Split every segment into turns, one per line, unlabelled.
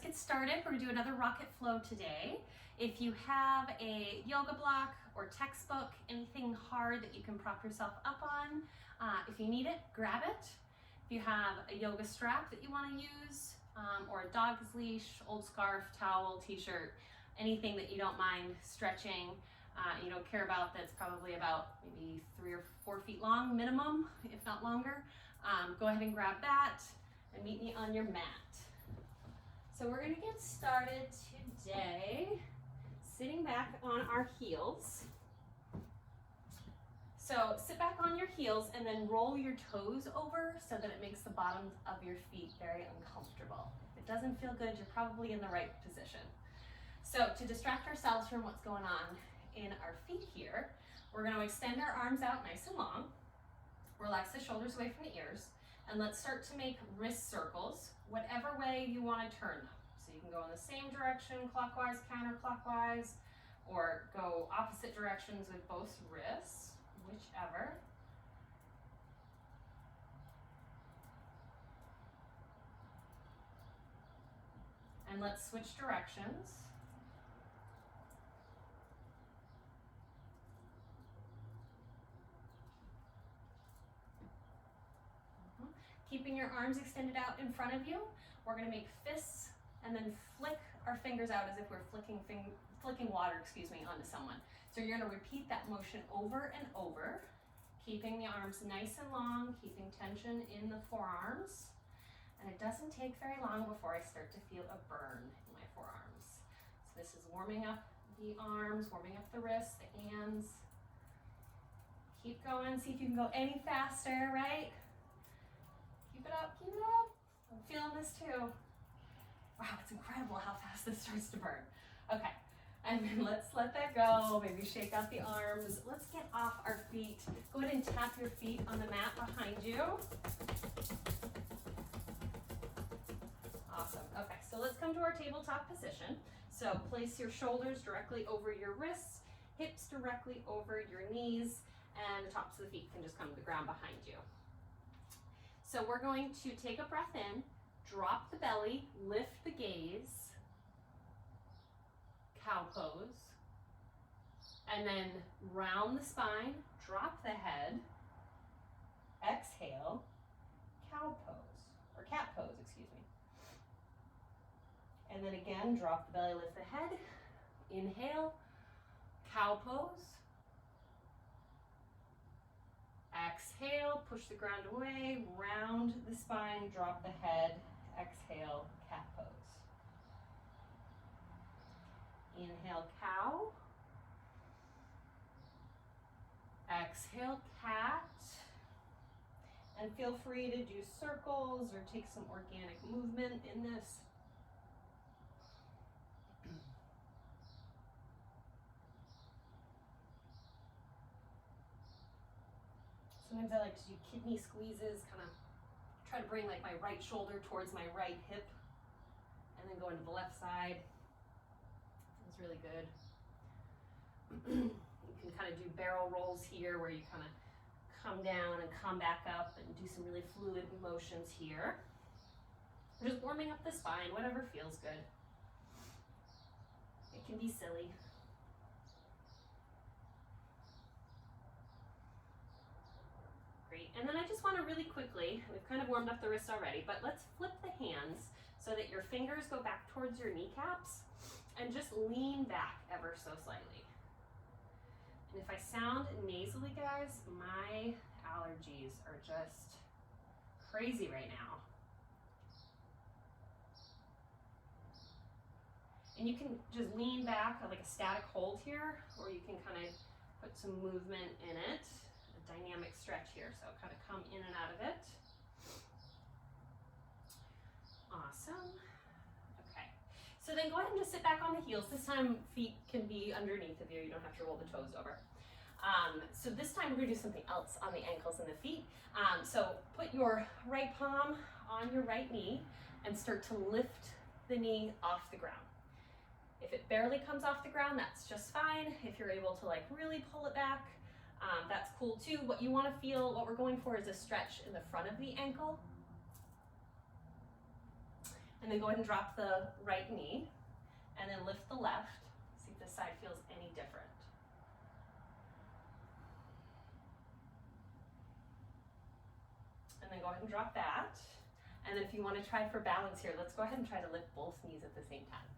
get started. We're gonna do another rocket flow today. If you have a yoga block or textbook, anything hard that you can prop yourself up on, if you need it, grab it. If you have a yoga strap that you wanna use, or a dog's leash, old scarf, towel, t-shirt, anything that you don't mind stretching, you don't care about, that's probably about maybe 3 or 4 feet long minimum, if not longer, go ahead and grab that and meet me on your mat. So we're gonna get started today sitting back on our heels. So sit back on your heels and then roll your toes over so that it makes the bottoms of your feet very uncomfortable. If it doesn't feel good, you're probably in the right position. So to distract ourselves from what's going on in our feet here, we're gonna extend our arms out nice and long, relax the shoulders away from the ears, and let's start to make wrist circles, whatever way you want to turn them. So you can go in the same direction, clockwise, counterclockwise, or go opposite directions with both wrists, whichever. And let's switch directions. Keeping your arms extended out in front of you, we're going to make fists and then flick our fingers out as if we're flicking water, onto someone. So you're going to repeat that motion over and over, keeping the arms nice and long, keeping tension in the forearms. And it doesn't take very long before I start to feel a burn in my forearms. So this is warming up the arms, warming up the wrists, the hands. Keep going, see if you can go any faster, right? Keep it up, keep it up. I'm feeling this too. Wow, it's incredible how fast this starts to burn. Okay, and then let's let that go. Maybe shake out the arms. Let's get off our feet. Go ahead and tap your feet on the mat behind you. Awesome, okay, so let's come to our tabletop position. So place your shoulders directly over your wrists, hips directly over your knees, and the tops of the feet can just come to the ground behind you. So we're going to take a breath in, drop the belly, lift the gaze, cow pose, and then round the spine, drop the head, exhale, cow pose, or cat pose, excuse me. And then again, drop the belly, lift the head, inhale, cow pose, exhale, push the ground away, round the spine, drop the head, exhale, cat pose. Inhale, cow. Exhale, cat. And feel free to do circles or take some organic movement in this. Sometimes I like to do kidney squeezes, kind of try to bring like my right shoulder towards my right hip and then go into the left side. It's really good. You can kind of do barrel rolls here where you kind of come down and come back up and do some really fluid motions here. Just warming up the spine, whatever feels good. It can be silly. And then I just want to really quickly, we've kind of warmed up the wrists already, but let's flip the hands so that your fingers go back towards your kneecaps and just lean back ever so slightly. And if I sound nasally, guys, my allergies are just crazy right now. And you can just lean back like a static hold here, or you can kind of put some movement in it. Dynamic stretch here, so kind of come in and out of it. Awesome. Okay, so then go ahead and just sit back on the heels. This time feet can be underneath of you. You don't have to roll the toes over. So this time we're going to do something else on the ankles and the feet. So put your right palm on your right knee and start to lift the knee off the ground. If it barely comes off the ground, that's just fine. If you're able to like really pull it back, that's cool too. What you want to feel, what we're going for is a stretch in the front of the ankle. And then go ahead and drop the right knee, and then lift the left. See if this side feels any different. And then go ahead and drop that. And then if you want to try for balance here, let's go ahead and try to lift both knees at the same time.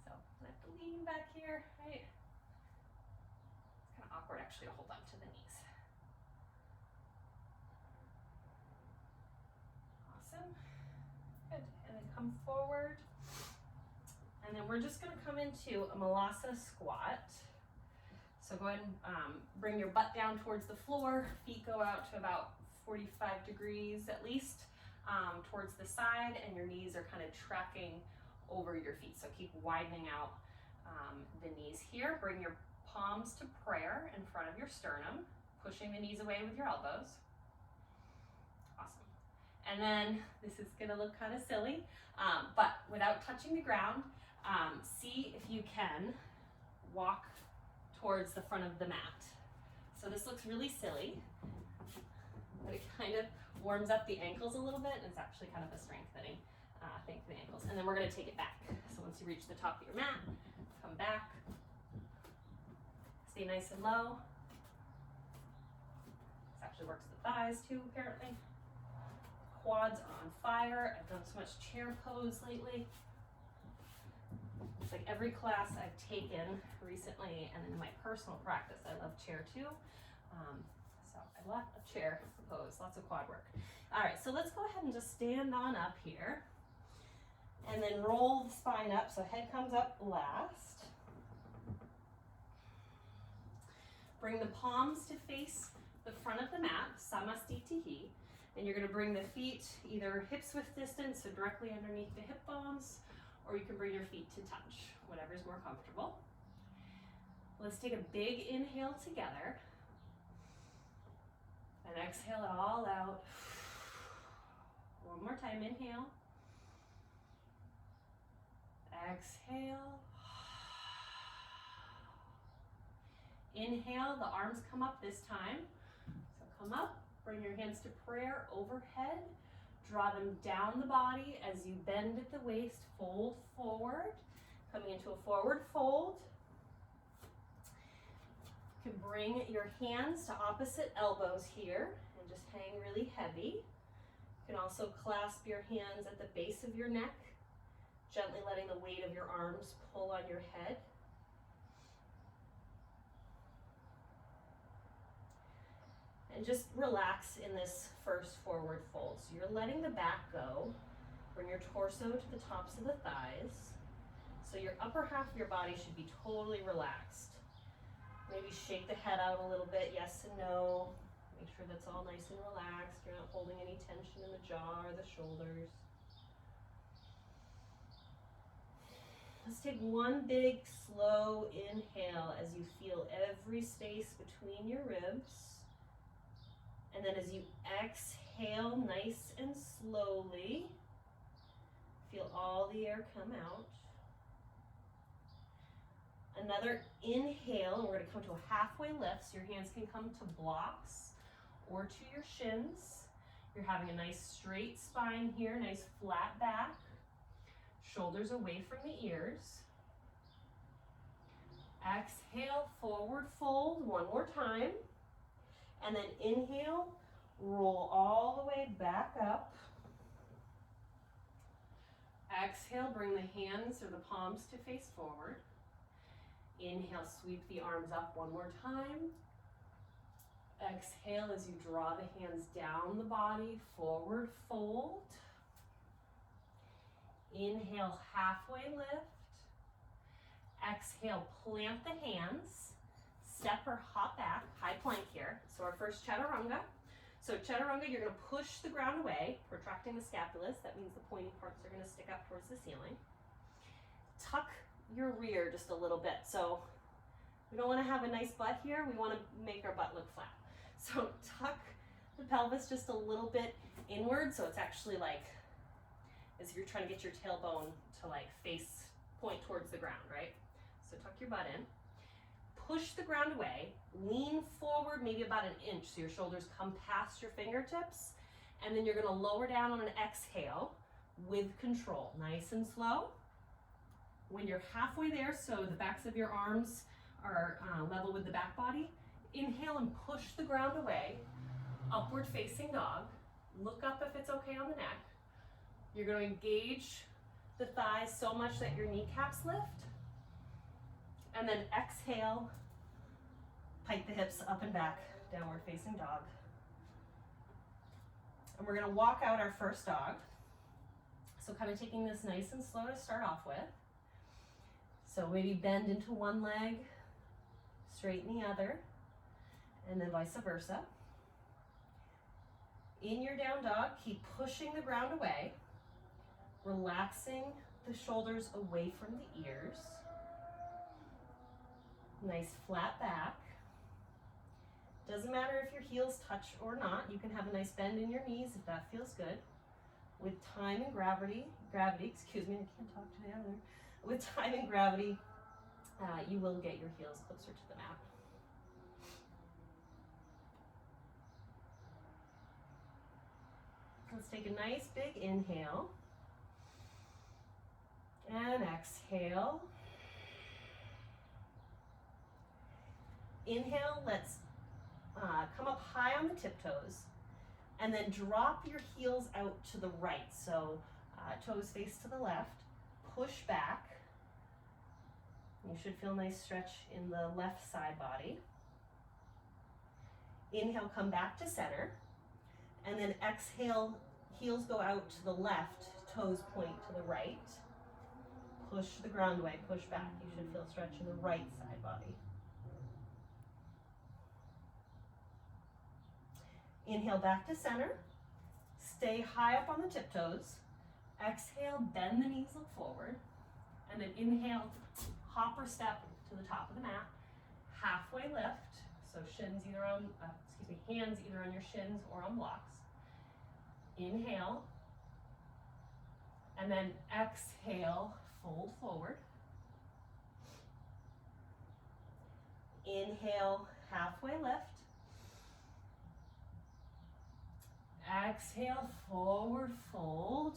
So I have to lean back here, right? It's kind of awkward actually to hold on to the knees. Awesome. Good. And then come forward. And then we're just going to come into a Malasa squat. So go ahead and bring your butt down towards the floor. Feet go out to about 45 degrees at least towards the side, and your knees are kind of tracking over your feet. So keep widening out the knees here. Bring your palms to prayer in front of your sternum, pushing the knees away with your elbows. Awesome. And then this is going to look kind of silly, but without touching the ground, see if you can walk towards the front of the mat. So this looks really silly, but it kind of warms up the ankles a little bit, and it's actually kind of a strengthening thing for the ankles. And then we're going to take it back. So once you reach the top of your mat, come back. Stay nice and low. This actually works the thighs too, apparently. Quads are on fire. I've done so much chair pose lately. It's like every class I've taken recently, and in my personal practice, I love chair too. So I love a chair pose, lots of quad work. All right, so let's go ahead and just stand on up here, and then roll the spine up, so head comes up last. Bring the palms to face the front of the mat, samastitihi, and you're going to bring the feet either hips width distance, so directly underneath the hip bones, or you can bring your feet to touch, whatever's more comfortable. Let's take a big inhale together, and exhale it all out. One more time, inhale. Exhale. Inhale, the arms come up this time. So come up, bring your hands to prayer overhead. Draw them down the body as you bend at the waist, fold forward. Coming into a forward fold. You can bring your hands to opposite elbows here and just hang really heavy. You can also clasp your hands at the base of your neck, gently letting the weight of your arms pull on your head. And just relax in this first forward fold. So you're letting the back go. Bring your torso to the tops of the thighs. So your upper half of your body should be totally relaxed. Maybe shake the head out a little bit, yes and no. Make sure that's all nice and relaxed. You're not holding any tension in the jaw or the shoulders. Let's take one big slow inhale as you feel every space between your ribs. And then as you exhale nice and slowly, feel all the air come out. Another inhale, and we're going to come to a halfway lift, so your hands can come to blocks or to your shins. You're having a nice straight spine here, nice flat back. Shoulders away from the ears. Exhale, forward fold one more time. And then inhale, roll all the way back up. Exhale, bring the hands or the palms to face forward. Inhale, sweep the arms up one more time. Exhale as you draw the hands down the body, forward fold. Inhale, halfway lift. Exhale, plant the hands. Step or hop back, high plank here. So our first chaturanga. So chaturanga, you're going to push the ground away, protracting the scapulas. That means the pointy parts are going to stick up towards the ceiling. Tuck your rear just a little bit. So we don't want to have a nice butt here. We want to make our butt look flat. So tuck the pelvis just a little bit inward. So it's actually like as if you're trying to get your tailbone to like point towards the ground, right? So tuck your butt in. Push the ground away, lean forward maybe about an inch so your shoulders come past your fingertips, and then you're going to lower down on an exhale, with control, nice and slow. When you're halfway there, so the backs of your arms are level with the back body, inhale and push the ground away, upward facing dog. Look up if it's okay on the neck. You're going to engage the thighs so much that your kneecaps lift. And then exhale, pike the hips up and back, downward facing dog. And we're going to walk out our first dog. So kind of taking this nice and slow to start off with. So maybe bend into one leg, straighten the other, and then vice versa. In your down dog, keep pushing the ground away, relaxing the shoulders away from the ears. Nice flat back. Doesn't matter if your heels touch or not. You can have a nice bend in your knees if that feels good. With time and gravity, excuse me, I can't talk today either. With time and gravity, you will get your heels closer to the mat. Let's take a nice big inhale and exhale. Inhale, let's come up high on the tiptoes and then drop your heels out to the right. So toes face to the left, push back. You should feel a nice stretch in the left side body. Inhale, come back to center. And then exhale, heels go out to the left, toes point to the right. Push the ground away, push back. You should feel stretch in the right side body. Inhale back to center. Stay high up on the tiptoes. Exhale, bend the knees, look forward. And then inhale, hop or step to the top of the mat. Halfway lift. So shins either on, hands either on your shins or on blocks. Inhale. And then exhale, fold forward. Inhale, halfway lift. Exhale, forward fold.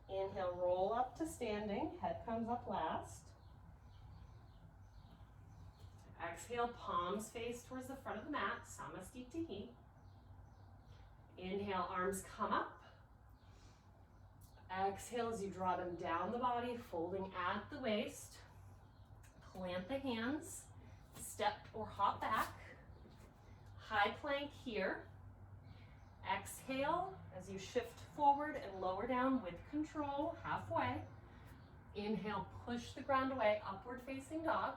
Inhale, roll up to standing, head comes up last. Exhale, palms face towards the front of the mat, Samasthiti. Inhale, arms come up. Exhale as you draw them down the body, folding at the waist. Plant the hands, step or hop back. High plank here. Exhale as you shift forward and lower down with control, halfway. Inhale, push the ground away, upward facing dog.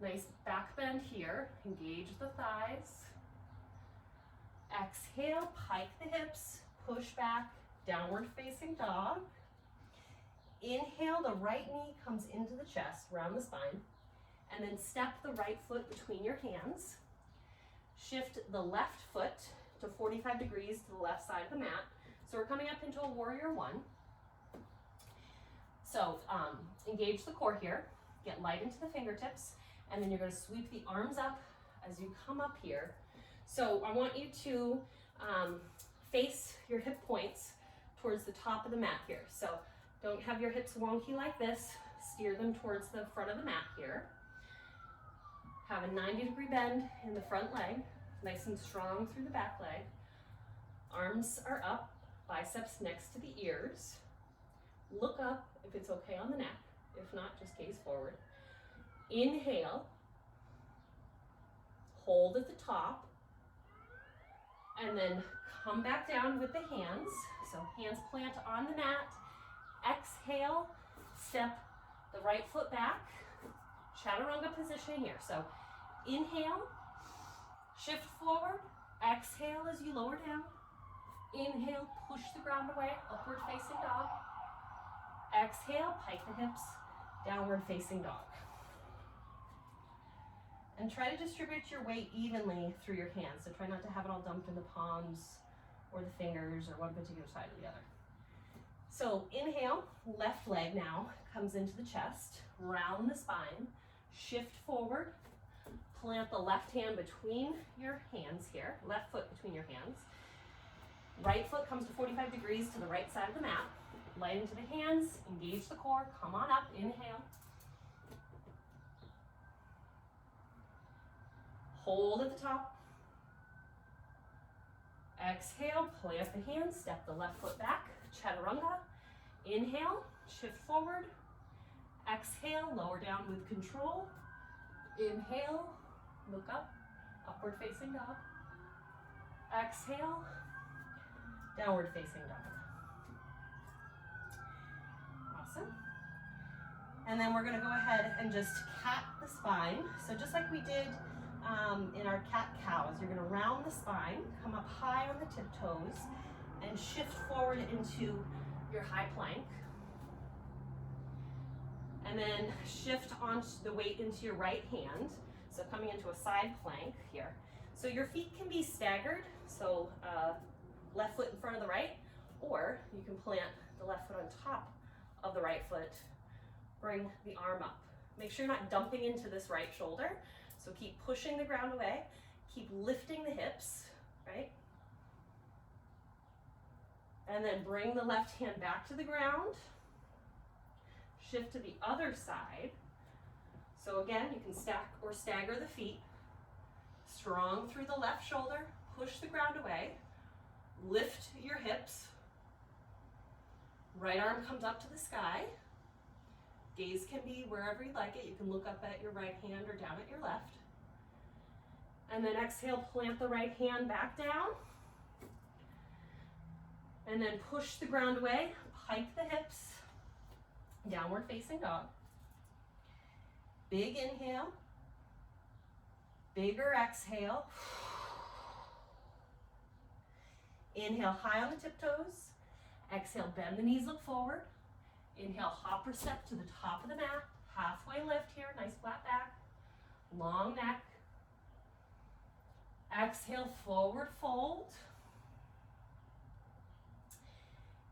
Nice back bend here, engage the thighs. Exhale, pike the hips, push back, downward facing dog. Inhale, the right knee comes into the chest, round the spine, and then step the right foot between your hands. Shift the left foot to 45 degrees to the left side of the mat. So we're coming up into a warrior one. So engage the core here, get light into the fingertips, and then you're going to sweep the arms up as you come up here. So I want you to face your hip points towards the top of the mat here. So don't have your hips wonky like this, steer them towards the front of the mat here. Have a 90-degree bend in the front leg, nice and strong through the back leg. Arms are up, biceps next to the ears. Look up if it's okay on the neck. If not, just gaze forward. Inhale. Hold at the top. And then come back down with the hands. So hands plant on the mat. Exhale, step the right foot back. Chaturanga position here. So inhale, shift forward. Exhale as you lower down. Inhale, push the ground away, upward facing dog. Exhale, pike the hips, downward facing dog. And try to distribute your weight evenly through your hands. So try not to have it all dumped in the palms or the fingers or one particular side or the other. So inhale, left leg now comes into the chest, round the spine, shift forward, plant the left hand between your hands here, left foot between your hands. right foot comes to 45 degrees to the right side of the mat. Light into the hands, engage the core, come on up, inhale. Hold at the top. Exhale, plant the hands, step the left foot back, chaturanga. Inhale, shift forward. Exhale, lower down with control. Inhale, look up, upward facing dog. Exhale, downward facing dog. Awesome. And then we're gonna go ahead and just cat the spine. So just like we did in our cat-cows, you're gonna round the spine, come up high on the tiptoes, and shift forward into your high plank. And then shift on the weight into your right hand. So coming into a side plank here. So your feet can be staggered, so left foot in front of the right, or you can plant the left foot on top of the right foot. Bring the arm up. Make sure you're not dumping into this right shoulder. So keep pushing the ground away. Keep lifting the hips, right? And then bring the left hand back to the ground. Shift to the other side. So again, you can stack or stagger the feet. Strong through the left shoulder. Push the ground away. Lift your hips. Right arm comes up to the sky. Gaze can be wherever you like it. You can look up at your right hand or down at your left. And then exhale, plant the right hand back down. And then push the ground away, pike the hips, downward facing dog. Big inhale, bigger exhale. Inhale high on the tiptoes. Exhale, bend the knees, look forward. Inhale, hopper step to the top of the mat. Halfway lift here, nice flat back. Long neck. Exhale, forward fold.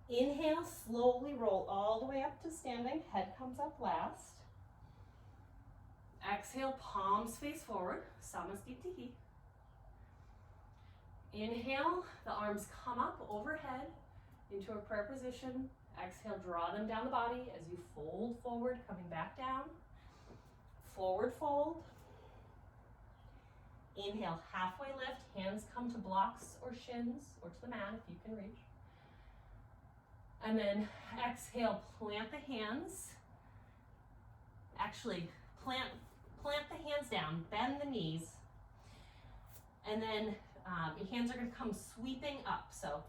Inhale, slowly roll all the way up to standing. Head comes up last. Exhale, palms face forward. Samasthiti. Inhale, the arms come up overhead into a prayer position. Exhale, draw them down the body as you fold forward, coming back down. Forward fold. Inhale, halfway lift. Hands come to blocks or shins or to the mat if you can reach. And then exhale, plant the hands. Actually, plant the hands down, bend the knees. And then your hands are gonna come sweeping up. So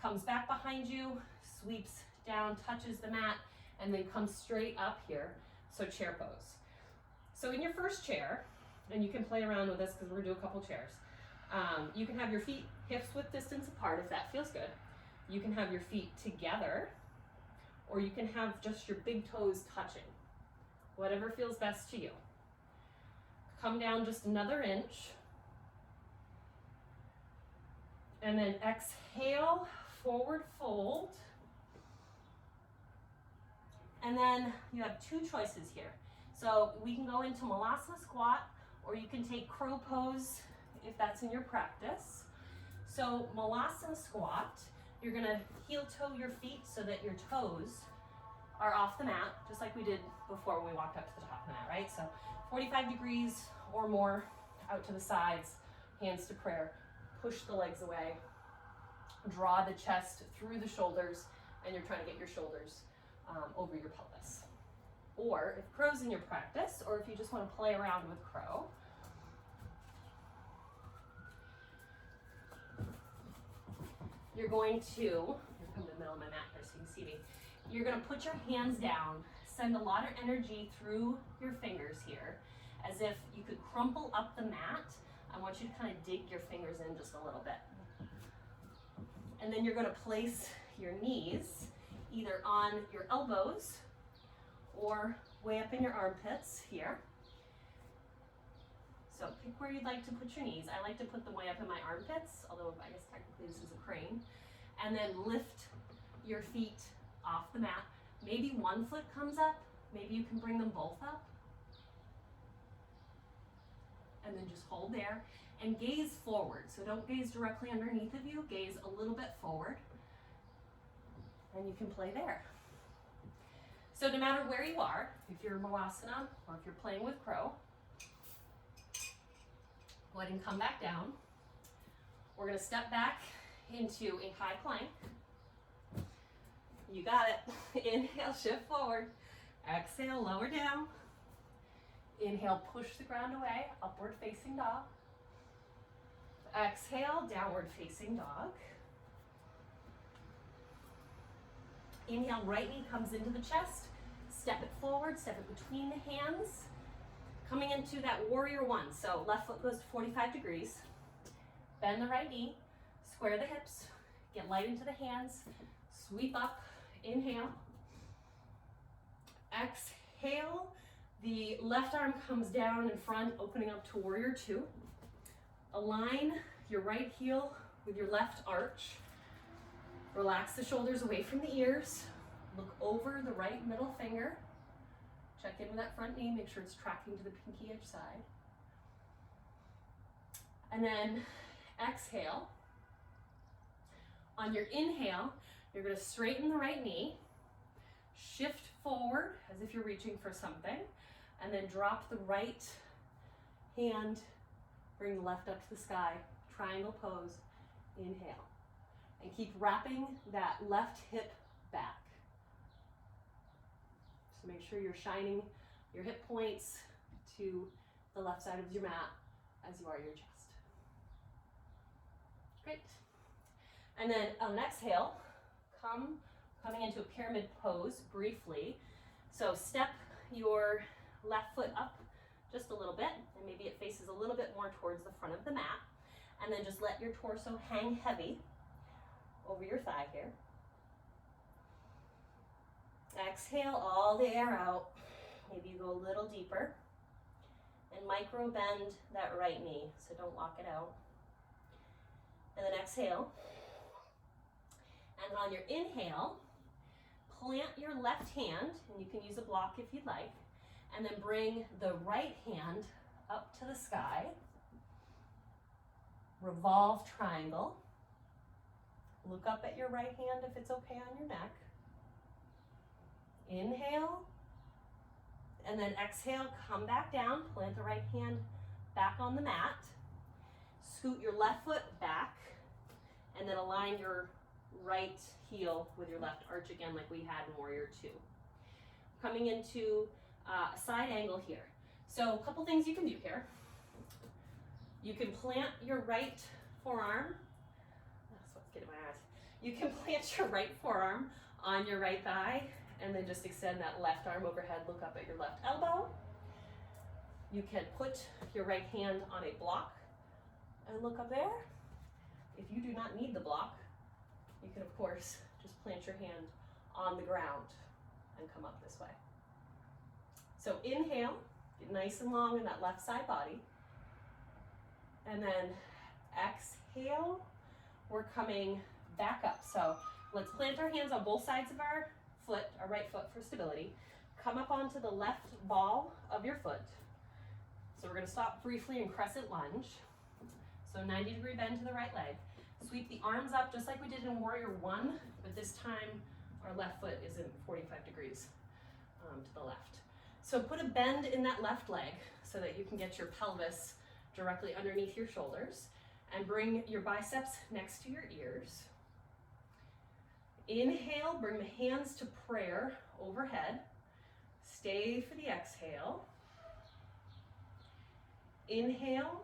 comes back behind you, sweeps down, touches the mat, and then comes straight up here. So chair pose. So in your first chair, and you can play around with this because we're gonna do a couple chairs. You can have your feet hips width distance apart if that feels good. You can have your feet together, or you can have just your big toes touching. Whatever feels best to you. Come down just another inch. And then exhale, forward fold. And then you have two choices here. So we can go into Malasana squat, or you can take crow pose if that's in your practice. So Malasana squat, you're gonna heel toe your feet so that your toes are off the mat, just like we did before when we walked up to the top of the mat, right? So 45 degrees or more out to the sides, hands to prayer. Push the legs away, draw the chest through the shoulders, and you're trying to get your shoulders over your pelvis. Or if crow's in your practice, or if you just want to play around with crow, you're going to, here come the middle of my mat here so you can see me. You're going to put your hands down, send a lot of energy through your fingers here, as if you could crumple up the mat. I want you to kind of dig your fingers in just a little bit. And then you're going to place your knees either on your elbows or way up in your armpits here. So pick where you'd like to put your knees. I like to put them way up in my armpits, although I guess technically this is a crane. And then lift your feet off the mat. Maybe one foot comes up, maybe you can bring them both up. And then just hold there. and gaze forward. So don't gaze directly underneath of you, gaze a little bit forward. And you can play there. So no matter where you are, if you're Malasana or if you're playing with crow, go ahead and come back down. We're going to step back into a high plank. You got it. Inhale, shift forward. Exhale, lower down. Inhale, push the ground away, upward facing dog. Exhale, downward facing dog. Inhale, right knee comes into the chest. Step it forward, step it between the hands. Coming into that warrior one. So left foot goes to 45 degrees. Bend the right knee, square the hips, get light into the hands, sweep up, inhale. Exhale, the left arm comes down in front, opening up to warrior two. Align your right heel with your left arch. Relax the shoulders away from the ears. Look over the right middle finger. Check in with that front knee, make sure it's tracking to the pinky edge side. And then exhale. On your inhale, you're going to straighten the right knee, shift forward as if you're reaching for something, and then drop the right hand, bring the left up to the sky, triangle pose, inhale. And keep wrapping that left hip back. So make sure you're shining your hip points to the left side of your mat as you are your chest. Great. And then on an exhale, coming into a pyramid pose briefly. So step your left foot up just a little bit, and maybe it faces a little bit more towards the front of the mat. And then just let your torso hang heavy over your thigh here. Exhale all the air out. Maybe you go a little deeper. And micro bend that right knee, so don't lock it out. And then exhale. And on your inhale, plant your left hand, and you can use a block if you'd like, and then bring the right hand up to the sky. Revolve triangle. Look up at your right hand if it's okay on your neck. Inhale, and then exhale, come back down, plant the right hand back on the mat. Scoot your left foot back, and then align your right heel with your left arch again like we had in Warrior Two. Coming into a side angle here. So a couple things you can do here. You can plant your right forearm. That's what's getting my eyes. You can plant your right forearm on your right thigh and then just extend that left arm overhead, look up at your left elbow. You can put your right hand on a block and look up there. If you do not need the block, you can of course just plant your hand on the ground and come up this way. So inhale, get nice and long in that left side body. And then exhale, we're coming back up. So let's plant our hands on both sides of our foot, our right foot for stability. Come up onto the left ball of your foot. So we're going to stop briefly in crescent lunge. So 90-degree bend to the right leg. Sweep the arms up just like we did in Warrior One, but this time our left foot is in 45 degrees to the left. So put a bend in that left leg so that you can get your pelvis directly underneath your shoulders, and bring your biceps next to your ears. Inhale, bring the hands to prayer overhead. Stay for the exhale. Inhale,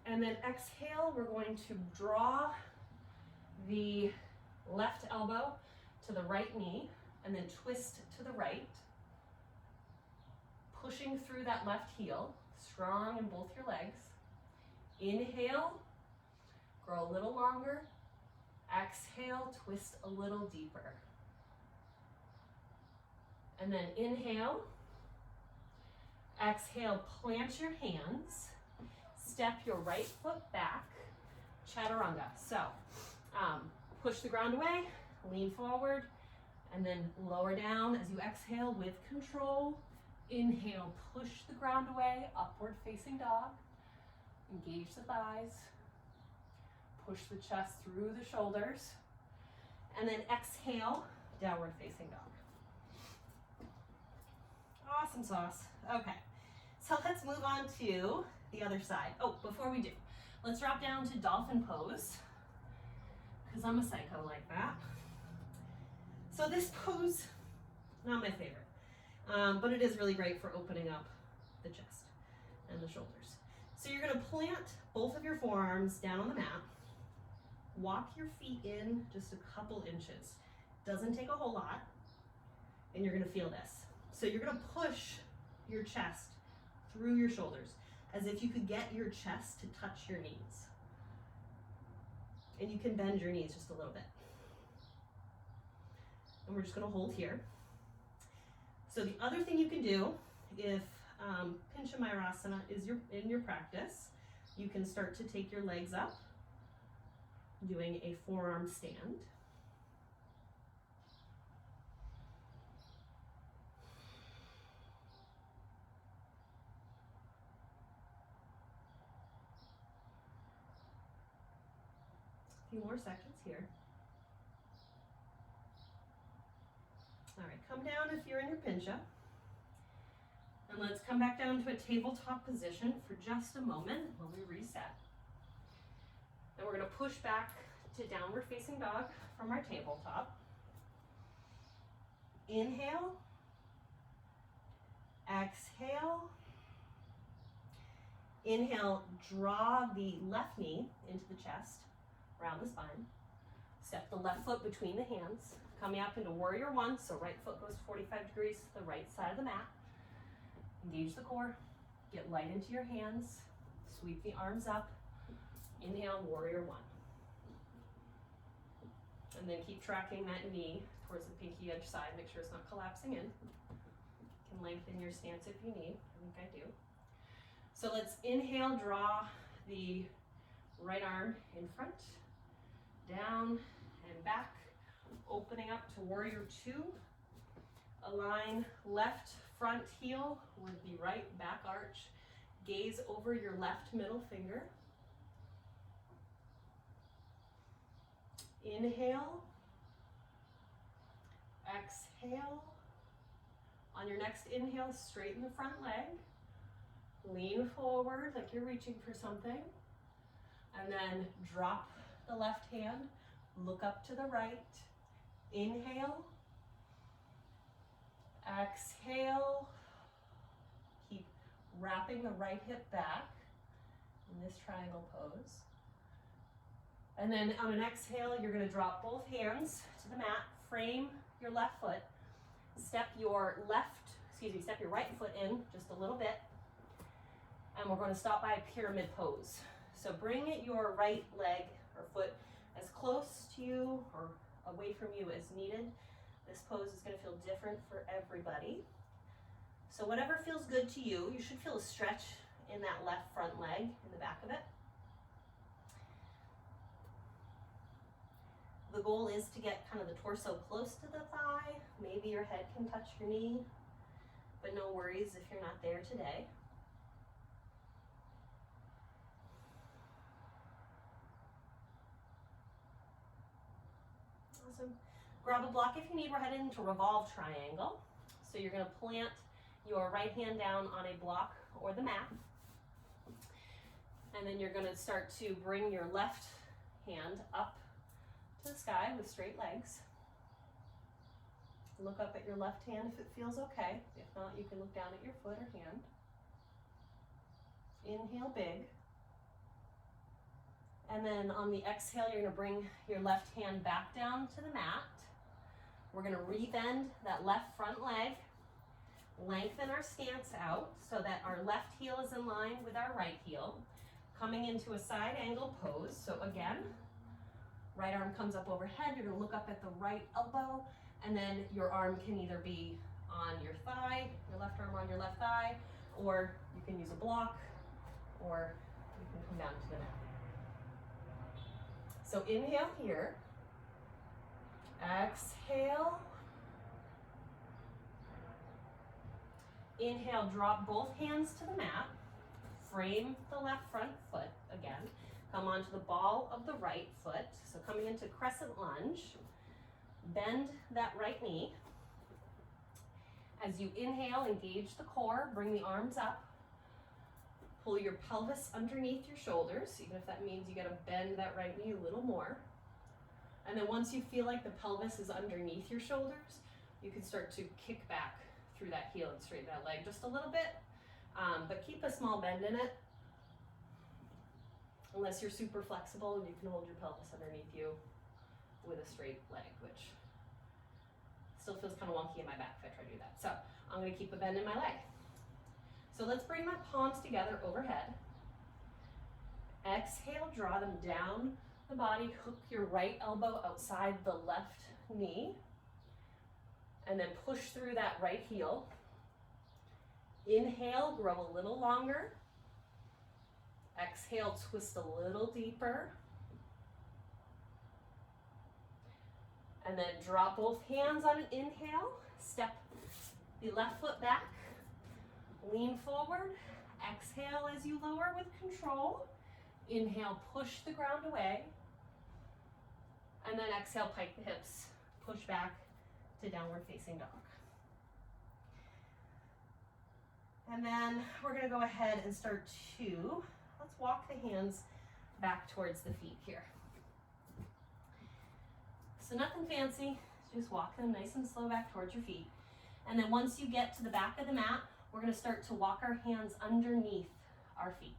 and then exhale, we're going to draw the left elbow to the right knee, and then twist to the right, pushing through that left heel, strong in both your legs. Inhale, grow a little longer. Exhale, twist a little deeper. And then inhale. Exhale, plant your hands. Step your right foot back. Chaturanga. So push the ground away, lean forward, and then lower down as you exhale with control. Inhale, push the ground away, upward facing dog. Engage the thighs. Push the chest through the shoulders. And then exhale, downward facing dog. Awesome sauce. Okay, so let's move on to the other side. Oh, before we do, let's drop down to dolphin pose, because I'm a psycho like that. So this pose, not my favorite, but it is really great for opening up the chest and the shoulders. So you're gonna plant both of your forearms down on the mat, walk your feet in just a couple inches. Doesn't take a whole lot, and you're gonna feel this. So you're gonna push your chest through your shoulders as if you could get your chest to touch your knees. And you can bend your knees just a little bit. And we're just gonna hold here. So the other thing you can do, if Pincha Mayurasana is in your practice, you can start to take your legs up, doing a forearm stand. A few more seconds here. All right, come down if you're in your pincha. And let's come back down to a tabletop position for just a moment while we reset. And we're gonna push back to downward facing dog from our tabletop. Inhale. Exhale. Inhale, draw the left knee into the chest, around the spine. Step the left foot between the hands. Coming up into warrior one, so right foot goes 45 degrees to the right side of the mat. Engage the core, get light into your hands, sweep the arms up. Inhale, warrior one. And then keep tracking that knee towards the pinky edge side. Make sure it's not collapsing in. You can lengthen your stance if you need. I think I do. So let's inhale, draw the right arm in front, down and back, opening up to warrior two. Align left front heel with the right back arch. Gaze over your left middle finger. Inhale. Exhale. On your next inhale, straighten the front leg. Lean forward like you're reaching for something. And then drop the left hand. Look up to the right. Inhale. Exhale. Keep wrapping the right hip back in this triangle pose. And then on an exhale, you're going to drop both hands to the mat, frame your left foot, step your right foot in just a little bit, and we're going to stop by a pyramid pose. So bring your right leg or foot as close to you or away from you as needed. This pose is going to feel different for everybody. So whatever feels good to you, you should feel a stretch in that left front leg in the back of it. The goal is to get kind of the torso close to the thigh. Maybe your head can touch your knee, but no worries if you're not there today. Awesome. Grab a block if you need. We're heading into revolve triangle. So you're going to plant your right hand down on a block or the mat. And then you're going to start to bring your left hand up to the sky with straight legs. Look up at your left hand if it feels okay. If not, you can look down at your foot or hand. Inhale big. And then on the exhale, you're going to bring your left hand back down to the mat. We're going to rebend that left front leg, lengthen our stance out so that our left heel is in line with our right heel, coming into a side angle pose. So again, right arm comes up overhead. You're going to look up at the right elbow, and then your arm can either be on your thigh, your left arm on your left thigh, or you can use a block, or you can come down to the mat. So inhale here. Exhale. Inhale, drop both hands to the mat. frame the left front foot again. Come onto the ball of the right foot. So coming into crescent lunge, bend that right knee. As you inhale, engage the core, bring the arms up. Pull your pelvis underneath your shoulders, even if that means you gotta bend that right knee a little more. And then once you feel like the pelvis is underneath your shoulders, you can start to kick back through that heel and straighten that leg just a little bit, but keep a small bend in it. Unless you're super flexible and you can hold your pelvis underneath you with a straight leg, which still feels kind of wonky in my back if I try to do that. So I'm gonna keep a bend in my leg. So let's bring my palms together overhead. Exhale, draw them down the body, hook your right elbow outside the left knee, and then push through that right heel. Inhale, grow a little longer. Exhale, twist a little deeper. And then drop both hands on an inhale. Step the left foot back. Lean forward. Exhale as you lower with control. Inhale, push the ground away. And then exhale, pike the hips. Push back to downward facing dog. And then we're gonna go ahead and start to, let's walk the hands back towards the feet here. So nothing fancy, just walk them nice and slow back towards your feet. And then once you get to the back of the mat, we're gonna start to walk our hands underneath our feet.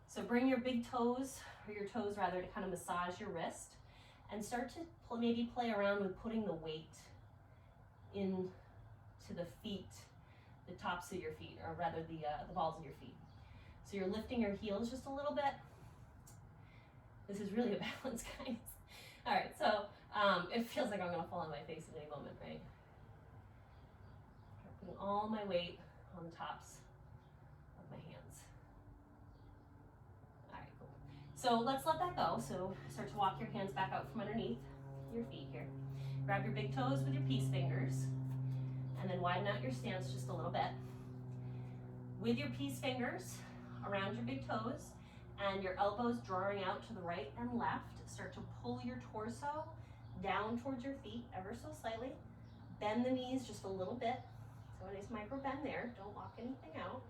So bring your big toes, or your toes rather, to kind of massage your wrist and start to maybe play around with putting the weight into the feet, the tops of your feet, or rather the balls of your feet. So you're lifting your heels just a little bit. This is really a balance, guys. All right, so it feels like I'm gonna fall on my face at any moment, right? Putting all my weight on the tops of my hands. All right, cool. So let's let that go. So start to walk your hands back out from underneath your feet here. Grab your big toes with your peace fingers, and then widen out your stance just a little bit. With your peace fingers around your big toes and your elbows drawing out to the right and left, start to pull your torso down towards your feet ever so slightly. Bend the knees just a little bit. So a nice micro bend there. Don't lock anything out.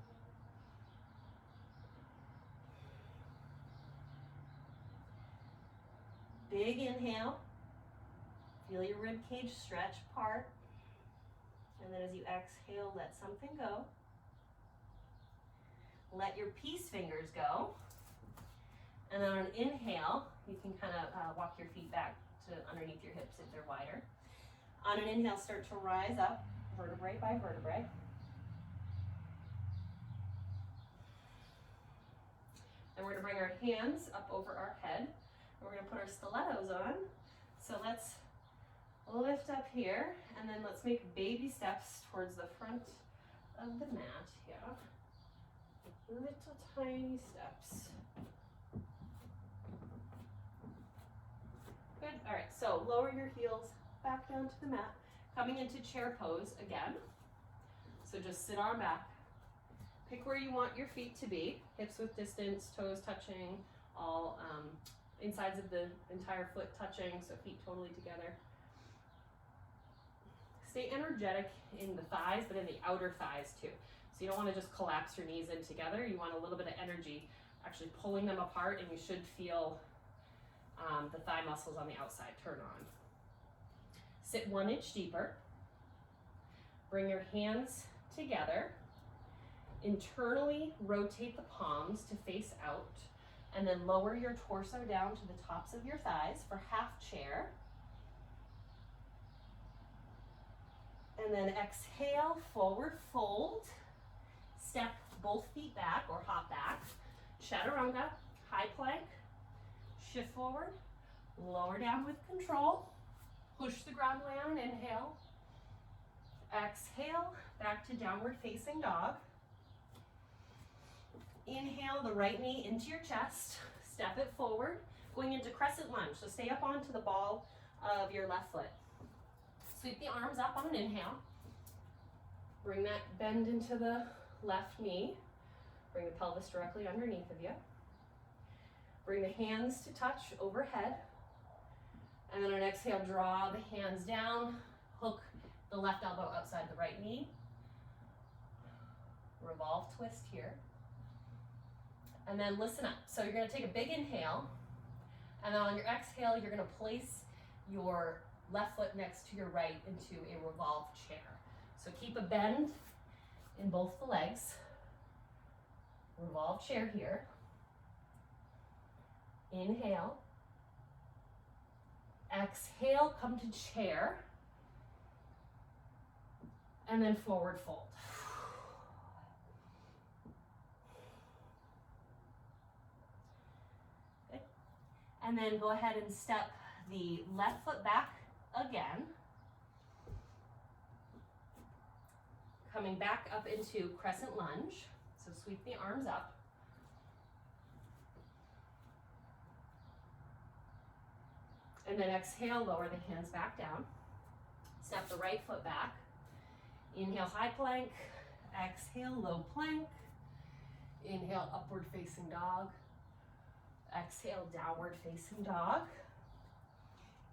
Big inhale. Feel your rib cage stretch apart. And then as you exhale, let something go. Let your peace fingers go. And then on an inhale, you can kind of walk your feet back to underneath your hips if they're wider. On an inhale, start to rise up, vertebrae by vertebrae. And we're gonna bring our hands up over our head. And we're gonna put our stilettos on. So let's lift up here, and then let's make baby steps towards the front of the mat here. Little tiny steps. Good, all right, so lower your heels back down to the mat. Coming into chair pose again. So just sit on back. Pick where you want your feet to be. Hips width distance, toes touching, all insides of the entire foot touching, so feet totally together. Stay energetic in the thighs, but in the outer thighs too. So you don't want to just collapse your knees in together. You want a little bit of energy actually pulling them apart, and you should feel the thigh muscles on the outside turn on. Sit 1 inch deeper. Bring your hands together. Internally rotate the palms to face out, and then lower your torso down to the tops of your thighs for half chair. And then exhale, forward fold. Step both feet back or hop back. Chaturanga, high plank. Shift forward, lower down with control. Push the ground away on an inhale. Exhale, back to downward facing dog. Inhale the right knee into your chest. Step it forward, going into crescent lunge. So stay up onto the ball of your left foot. Sweep the arms up on an inhale. Bring that bend into the left knee. Bring the pelvis directly underneath of you. Bring the hands to touch overhead. And then on an exhale, draw the hands down, hook the left elbow outside the right knee. Revolve twist here. And then listen up. So you're gonna take a big inhale, and then on your exhale, you're gonna place your left foot next to your right into a revolved chair. So keep a bend in both the legs. Revolved chair here. Inhale. Exhale, come to chair. And then forward fold. Okay. And then go ahead and step the left foot back again. Coming back up into crescent lunge. So sweep the arms up. And then exhale, lower the hands back down. Step the right foot back. Inhale, high plank. Exhale, low plank. Inhale, upward facing dog. Exhale, downward facing dog.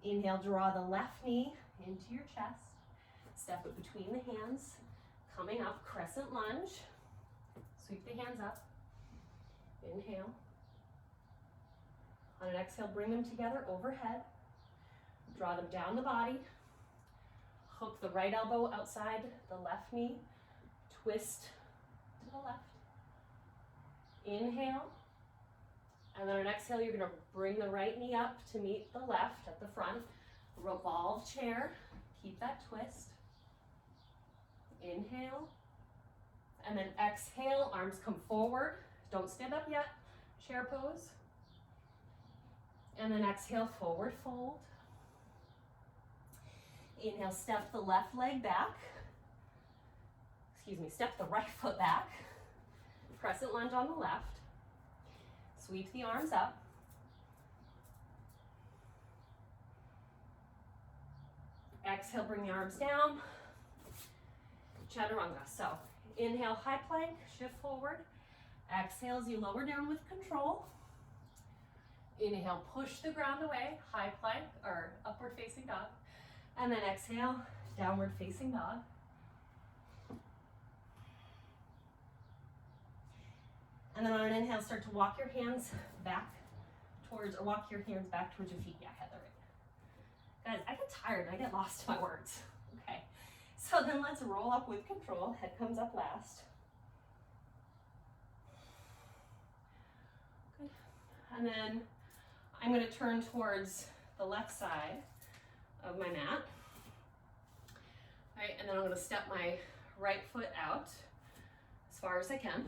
Inhale, draw the left knee into your chest. Step it between the hands. Coming up, crescent lunge. Sweep the hands up. Inhale. On an exhale, bring them together overhead. Draw them down the body. Hook the right elbow outside the left knee. Twist to the left. Inhale. And then on an exhale, you're going to bring the right knee up to meet the left at the front. Revolve chair. Keep that twist. Inhale. And then exhale, arms come forward. Don't stand up yet. Chair pose. And then exhale, forward fold. Inhale, step the left leg back. Step the right foot back. Crescent lunge on the left. Sweep the arms up. Exhale, bring the arms down. Chaturanga. So inhale, high plank, shift forward. Exhale as you lower down with control. Inhale, push the ground away, high plank or upward facing dog. And then exhale, downward facing dog. And then on an inhale, start to walk your hands back towards, or walk your hands back towards your feet. Yeah, Heather. Guys, I get tired, I get lost in my words. Okay, so then let's roll up with control. Head comes up last. Okay. And then I'm gonna turn towards the left side of my mat. All right, and then I'm gonna step my right foot out as far as I can.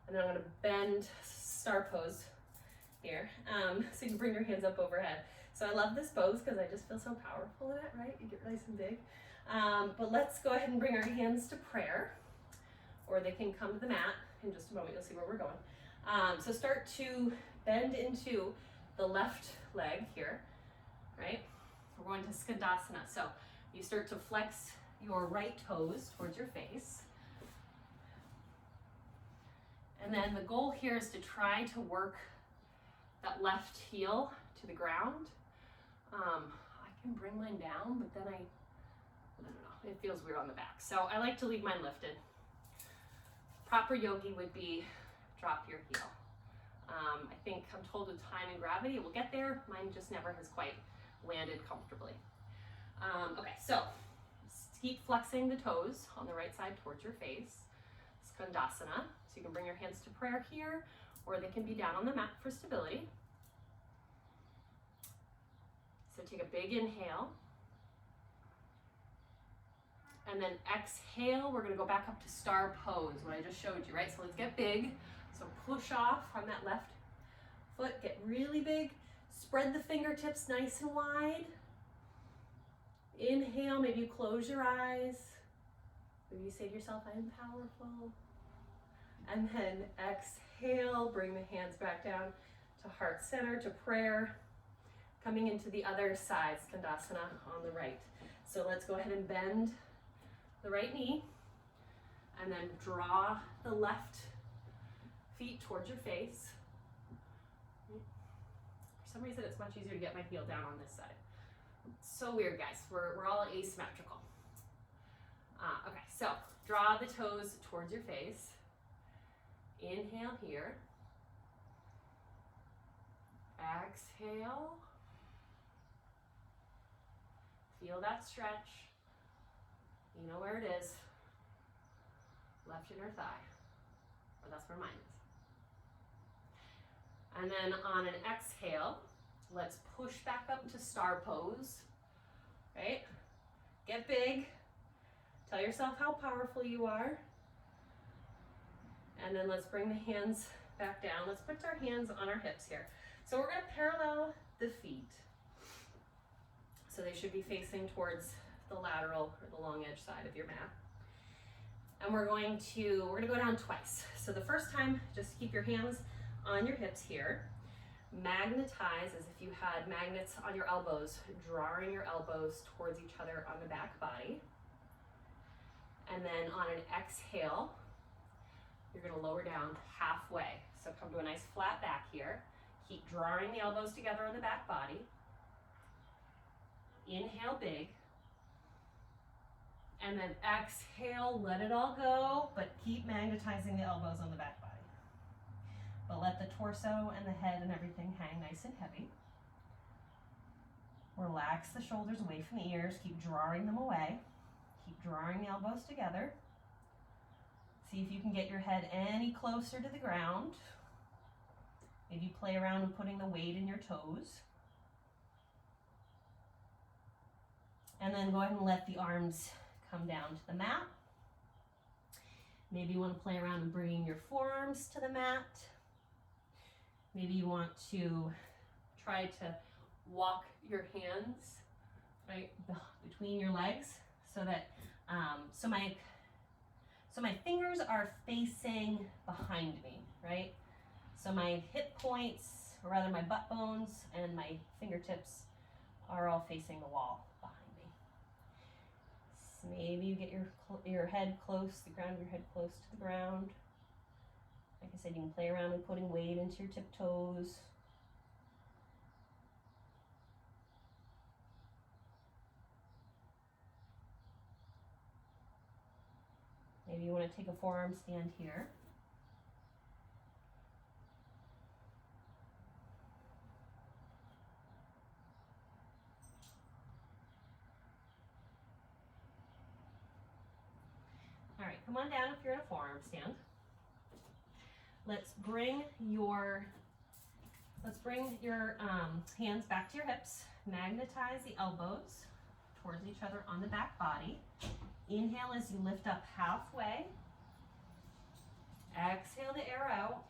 And then I'm gonna bend star pose here. So you can bring your hands up overhead. So I love this pose because I just feel so powerful in it, right? You get nice and big. But let's go ahead and bring our hands to prayer, or they can come to the mat in just a moment. You'll see where we're going. So start to bend into the left leg here, right? We're going to Skandasana. So you start to flex your right toes towards your face. And then the goal here is to try to work that left heel to the ground. I can bring mine down, but then I don't know, it feels weird on the back. So I like to leave mine lifted. Proper yogi would be drop your heel. I think I'm told with time and gravity it will get there. Mine just never has quite landed comfortably. Okay, so keep flexing the toes on the right side towards your face. Skandasana. So you can bring your hands to prayer here, or they can be down on the mat for stability. So take a big inhale. And then exhale, we're gonna go back up to star pose, what I just showed you, right? So let's get big. So push off from that left foot, get really big. Spread the fingertips nice and wide. Inhale, maybe you close your eyes. Maybe you say to yourself, I am powerful. And then exhale, bring the hands back down to heart center, to prayer. Coming into the other side, Skandasana on the right. So let's go ahead and bend the right knee. And then draw the left feet towards your face. For some reason, it's much easier to get my heel down on this side. So weird, guys. We're all asymmetrical. Okay, so draw the toes towards your face. Inhale here. Exhale. Feel that stretch. You know where it is. Left inner thigh. Or that's where mine is. And then on an exhale, let's push back up to star pose. Right? Get big. Tell yourself how powerful you are. And then let's bring the hands back down. Let's put our hands on our hips here. So we're going to parallel the feet. So they should be facing towards the lateral or the long edge side of your mat. And we're going to go down twice. So the first time, just keep your hands on your hips here. Magnetize as if you had magnets on your elbows, drawing your elbows towards each other on the back body. And then on an exhale, you're going to lower down halfway. So come to a nice flat back here. Keep drawing the elbows together on the back body. Inhale big. And then exhale, let it all go, but keep magnetizing the elbows on the back body. But let the torso and the head and everything hang nice and heavy. Relax the shoulders away from the ears. Keep drawing them away. Keep drawing the elbows together. See if you can get your head any closer to the ground. Maybe play around with putting the weight in your toes. And then go ahead and let the arms come down to the mat. Maybe you want to play around and bringing your forearms to the mat. Maybe you want to try to walk your hands right between your legs so that so my fingers are facing behind me, right? So my hip points, or rather my butt bones and my fingertips are all facing the wall behind me. So maybe you get your head close, the ground of your head close to the ground. Like I said, you can play around with putting weight into your tiptoes. Maybe you want to take a forearm stand here. All right, come on down if you're in a forearm stand. Let's bring your hands back to your hips. Magnetize the elbows towards each other on the back body. Inhale as you lift up halfway. Exhale the air out.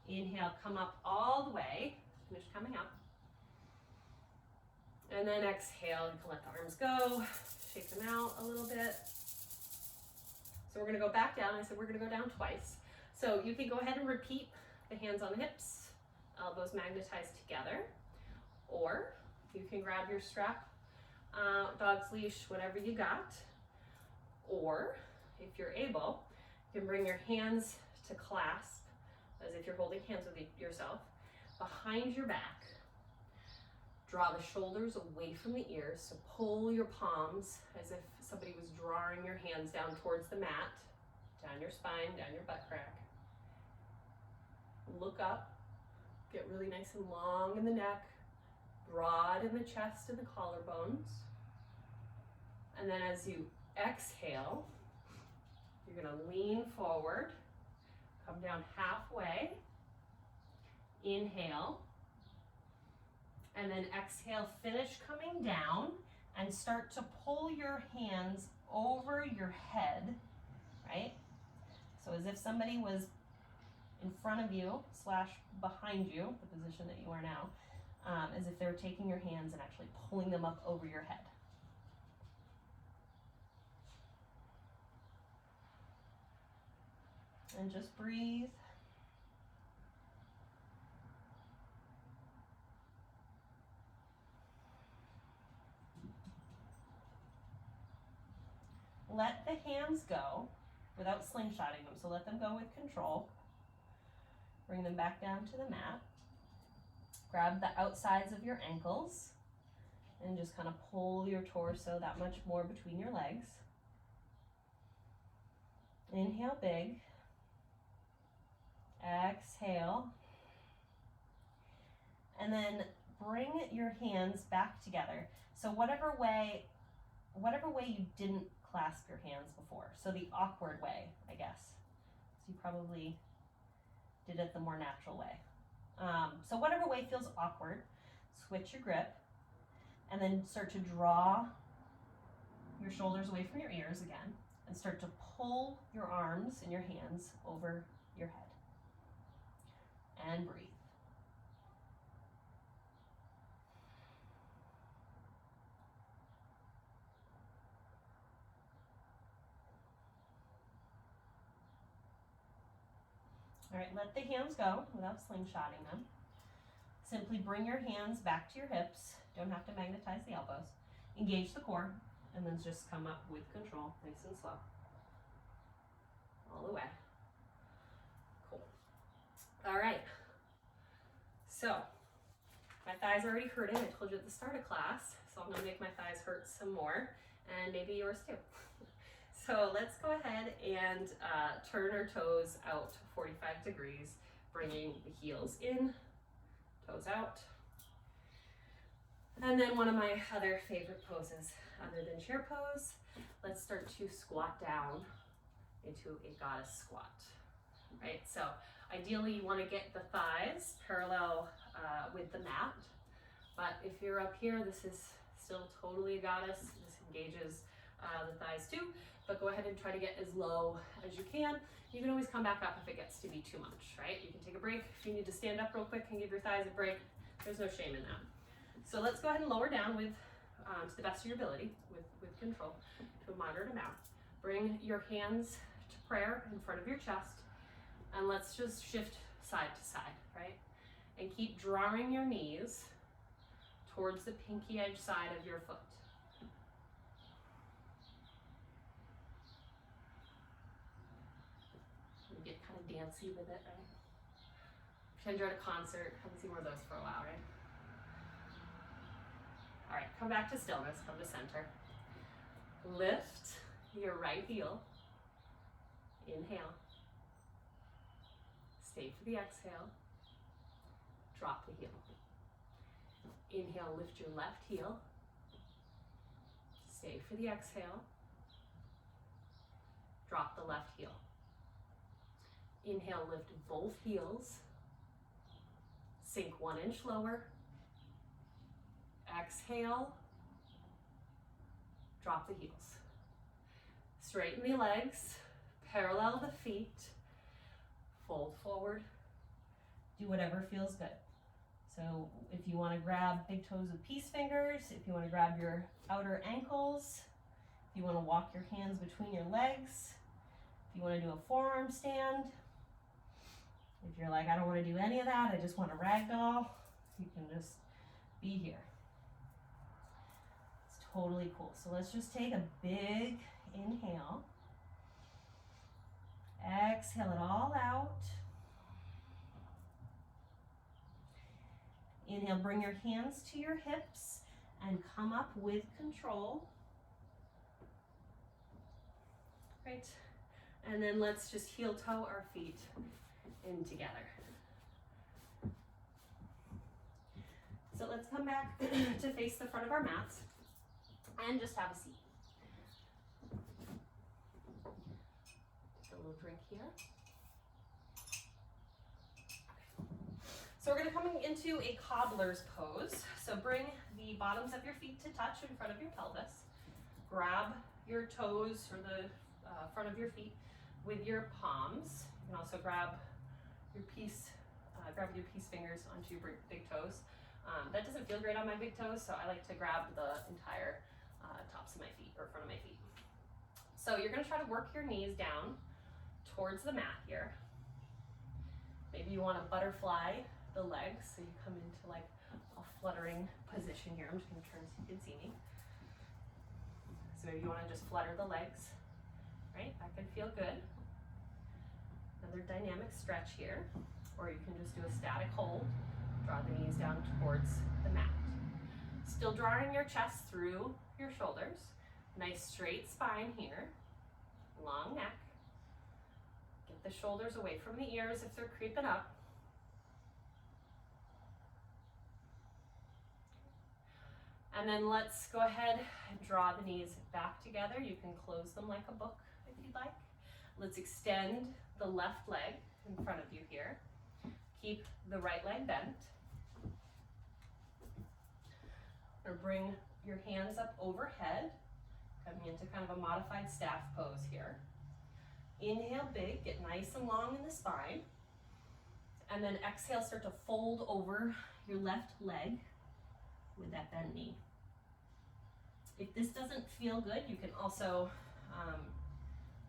Inhale, come up all the way. Finish coming up. And then exhale, you can let the arms go. Shake them out a little bit. So we're going to go back down. I said we're going to go down twice. So you can go ahead and repeat the hands on the hips, elbows magnetized together, or you can grab your strap, dog's leash, whatever you got, or if you're able, you can bring your hands to clasp as if you're holding hands with yourself behind your back. Draw the shoulders away from the ears, so pull your palms as if somebody was drawing your hands down towards the mat, down your spine, down your butt crack. Look up, get really nice and long in the neck, broad in the chest and the collarbones. And then as you exhale, you're going to lean forward, come down halfway, inhale, and then exhale, finish coming down and start to pull your hands over your head, right? So as if somebody was in front of you / behind you, the position that you are now, as if they were taking your hands and actually pulling them up over your head. And just breathe.
let the hands go without slingshotting them. So let them go with control. Bring them back down to the mat. Grab the outsides of your ankles and just kind of pull your torso that much more between your legs. Inhale big. Exhale. And then bring your hands back together. So whatever way you didn't clasp your hands before. So the awkward way, I guess. So you probably did it the more natural way. So whatever way feels awkward, switch your grip and then start to draw your shoulders away from your ears again and start to pull your arms and your hands over your head. And breathe. All right, let the hands go without slingshotting them. Simply bring your hands back to your hips. Don't have to magnetize the elbows. Engage the core, and then just come up with control, nice and slow. All the way. Cool. All right. So, my thighs are already hurting. I told you at the start of class, so I'm gonna make my thighs hurt some more, and maybe yours too. So let's go ahead and turn our toes out 45 degrees, bringing the heels in, toes out. And then one of my other favorite poses, other than chair pose, let's start to squat down into a goddess squat, right? So ideally you wanna get the thighs parallel with the mat, but if you're up here, this is still totally a goddess. This engages the thighs too. But go ahead and try to get as low as you can. You can always come back up if it gets to be too much, right? You can take a break. If you need to stand up real quick and give your thighs a break, there's no shame in that. So let's go ahead and lower down with, to the best of your ability, with control, to a moderate amount. Bring your hands to prayer in front of your chest, and let's just shift side to side, right? And keep drawing your knees towards the pinky edge side of your foot. Get kind of dancey with it, right? Pretend you're at a concert. Haven't seen one of those for a while, right? All right, come back to stillness, come to center. Lift your right heel. Inhale. Stay for the exhale. Drop the heel. Inhale, lift your left heel. Stay for the exhale. Drop the left heel. Inhale, lift both heels. Sink 1 inch lower. Exhale. Drop the heels. Straighten the legs. Parallel the feet. Fold forward. Do whatever feels good. So if you want to grab big toes with peace fingers, if you want to grab your outer ankles, if you want to walk your hands between your legs, if you want to do a forearm stand, if you're like, I don't want to do any of that, I just want to ragdoll, you can just be here. It's totally cool. So let's just take a big inhale. Exhale it all out. Inhale, bring your hands to your hips and come up with control. Right. And then let's just heel toe our feet in together. So let's come back to face the front of our mats and just have a seat. Take a little drink here. So we're going to come into a cobbler's pose. So bring the bottoms of your feet to touch in front of your pelvis. Grab your toes or the front of your feet with your palms. You can also grab your piece, with your peace fingers onto your big toes. That doesn't feel great on my big toes, so I like to grab the entire tops of my feet or front of my feet. So you're going to try to work your knees down towards the mat here. Maybe you want to butterfly the legs, so you come into like a fluttering position here. I'm just going to turn so you can see me. So maybe you want to just flutter the legs right? That can feel good. Another dynamic stretch here, or you can just do a static hold. Draw the knees down towards the mat. Still drawing your chest through your shoulders. Nice straight spine here, long neck. Get the shoulders away from the ears if they're creeping up. And then let's go ahead and draw the knees back together. You can close them like a book if you'd like. Let's extend the left leg in front of you here. Keep the right leg bent. Or bring your hands up overhead, coming into kind of a modified staff pose here. Inhale big, get nice and long in the spine. And then exhale, start to fold over your left leg with that bent knee. If this doesn't feel good, you can also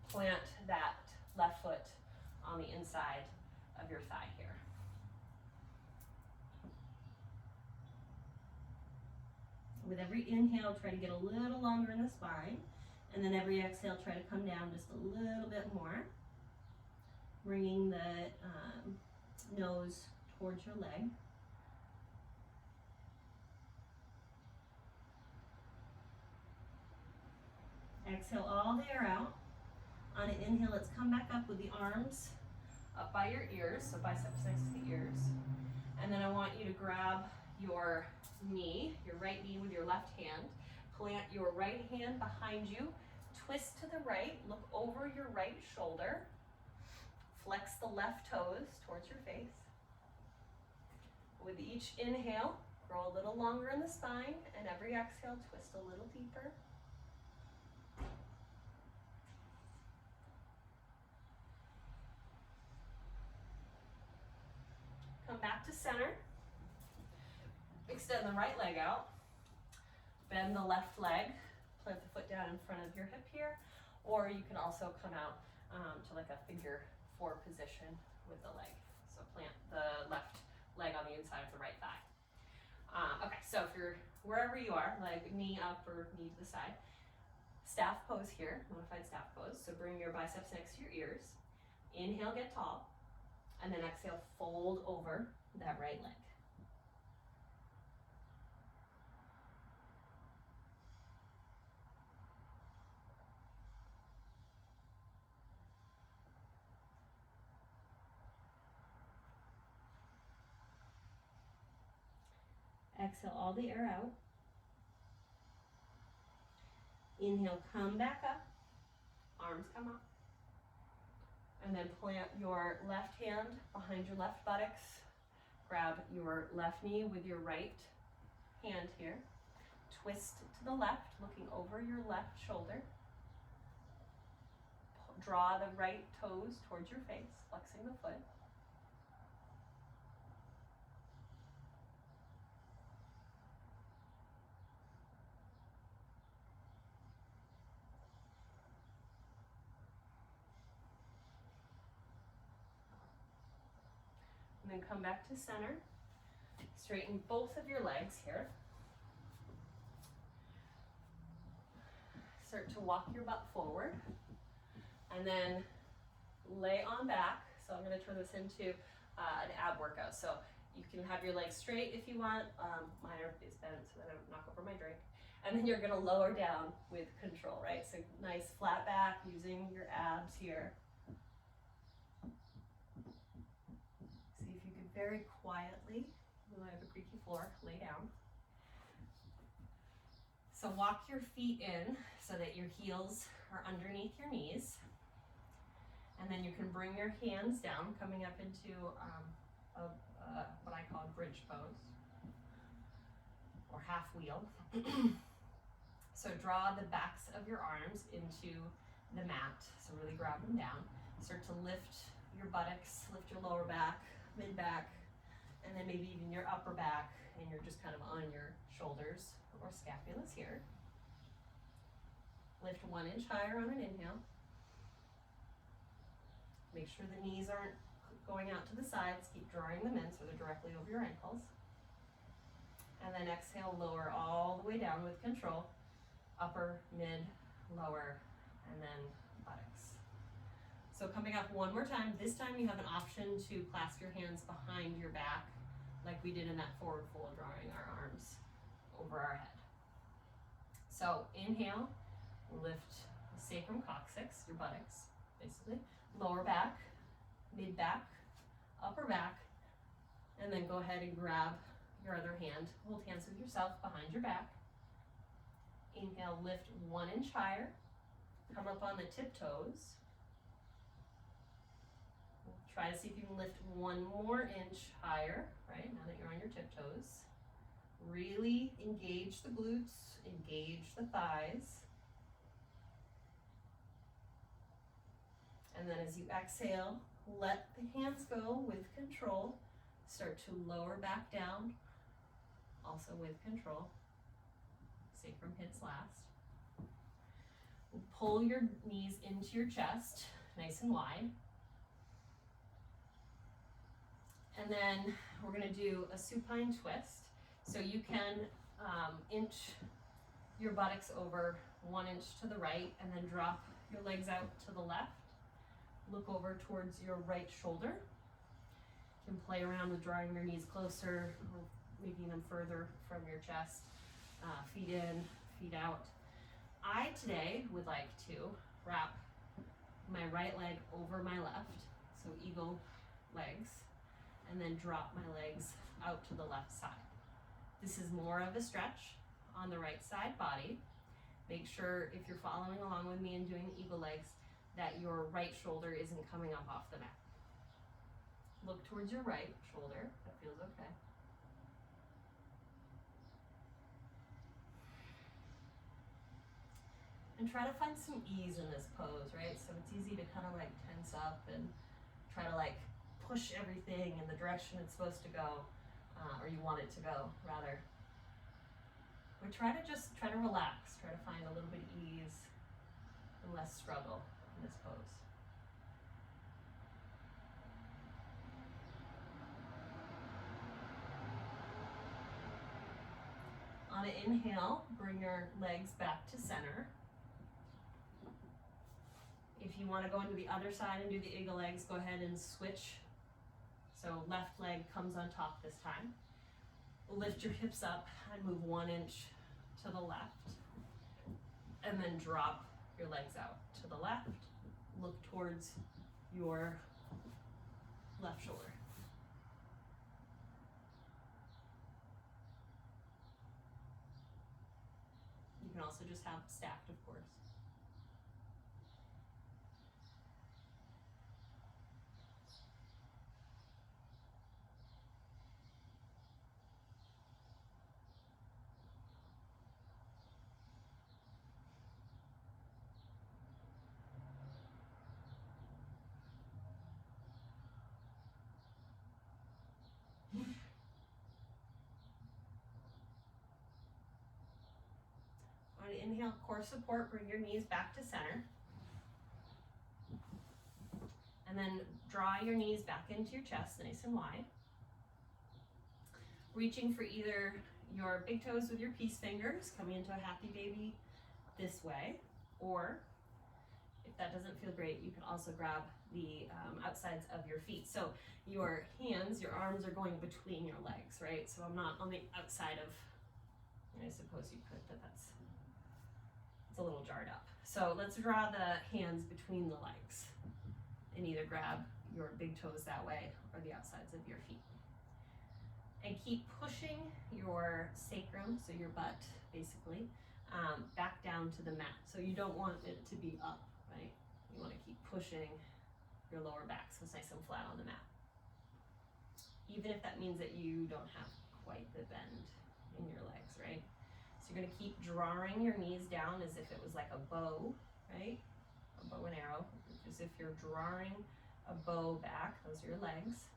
plant that left foot on the inside of your thigh here. With every inhale, try to get a little longer in the spine, and then every exhale, try to come down just a little bit more, bringing the nose towards your leg. Exhale all the air out. On an inhale, let's come back up with the arms up by your ears, so biceps next to the ears. And then I want you to grab your knee, your right knee with your left hand. Plant your right hand behind you. Twist to the right, look over your right shoulder. Flex the left toes towards your face. With each inhale, grow a little longer in the spine, and every exhale, twist a little deeper. Come back to center. Extend the right leg out. Bend the left leg. Plant the foot down in front of your hip here. Or you can also come out to like a figure 4 position with the leg. So plant the left leg on the inside of the right thigh. Okay, so if you're wherever you are, like knee up or knee to the side, staff pose here, modified staff pose. So bring your biceps next to your ears. Inhale, get tall. And then exhale, fold over that right leg. Exhale all the air out. Inhale, come back up. Arms come up. And then plant your left hand behind your left buttocks. Grab your left knee with your right hand here. Twist to the left, looking over your left shoulder. Draw the right toes towards your face, flexing the foot. And then come back to center. Straighten both of your legs here. Start to walk your butt forward. And then lay on back. So I'm going to turn this into an ab workout. So you can have your legs straight if you want. Mine are face bent so that I don't knock over my drink. And then you're going to lower down with control, right? So nice flat back using your abs here. See if you can very quietly, when I have a creaky floor, lay down. So walk your feet in so that your heels are underneath your knees. And then you can bring your hands down, coming up into what I call a bridge pose, or half wheel. So draw the backs of your arms into the mat, so really grab them down. Start to lift your buttocks, lift your lower back, mid-back, and then maybe even your upper back, and you're just kind of on your shoulders or scapulas here. Lift 1 inch higher on an inhale. Make sure the knees aren't going out to the sides. Keep drawing them in so they're directly over your ankles. And then exhale, lower all the way down with control. Upper, mid, lower, and then buttocks. So coming up one more time, this time you have an option to clasp your hands behind your back like we did in that forward fold, drawing our arms over our head. So inhale, lift the sacrum coccyx, your buttocks, basically. Lower back, mid back, upper back, and then go ahead and grab your other hand. Hold hands with yourself behind your back. Inhale, lift 1 inch higher. Come up on the tiptoes. Try to see if you can lift 1 more inch higher, right, now that you're on your tiptoes. Really engage the glutes, engage the thighs. And then as you exhale, let the hands go with control. Start to lower back down, also with control. Sacrum hits last. Pull your knees into your chest, nice and wide. And then we're gonna do a supine twist. So you can inch your buttocks over 1 inch to the right and then drop your legs out to the left. Look over towards your right shoulder. You can play around with drawing your knees closer or making them further from your chest. Feet in, feet out. I today would like to wrap my right leg over my left, so eagle legs, and then drop my legs out to the left side. This is more of a stretch on the right side body. Make sure if you're following along with me and doing the eagle legs that your right shoulder isn't coming up off the mat. Look towards your right shoulder, that feels okay. And try to find some ease in this pose, right? So it's easy to kind of like tense up and try to like push everything in the direction it's supposed to go, or you want it to go, rather. But try to relax, try to find a little bit of ease and less struggle in this pose. On an inhale, bring your legs back to center. If you want to go into the other side and do the eagle legs, go ahead and switch. So left leg comes on top this time. Lift your hips up and move 1 inch to the left. And then drop your legs out to the left. Look towards your left shoulder. You can also just have stacked, of course. On an inhale, core support, bring your knees back to center. And then draw your knees back into your chest, nice and wide. Reaching for either your big toes with your peace fingers, coming into a happy baby this way, or if that doesn't feel great, you can also grab the outsides of your feet. So your hands, your arms are going between your legs, right? So I'm not on the outside of, I suppose you could, but it's a little jarred up. So let's draw the hands between the legs and either grab your big toes that way or the outsides of your feet. And keep pushing your sacrum, so your butt basically, back down to the mat. So you don't want it to be up, right? You want to keep pushing your lower back so it's nice and flat on the mat. Even if that means that you don't have quite the bend in your legs, right? So you're gonna keep drawing your knees down as if it was like a bow, right? A bow and arrow, as if you're drawing a bow back. Those are your legs.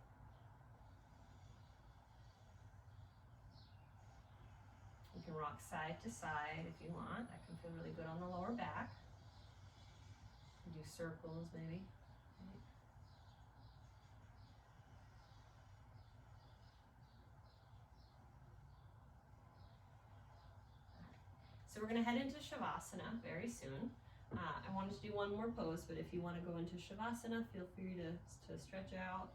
You can rock side to side if you want. That can feel really good on the lower back. You can do circles maybe. Right? So we're going to head into Shavasana very soon. I wanted to do one more pose, but if you want to go into Shavasana, feel free to stretch out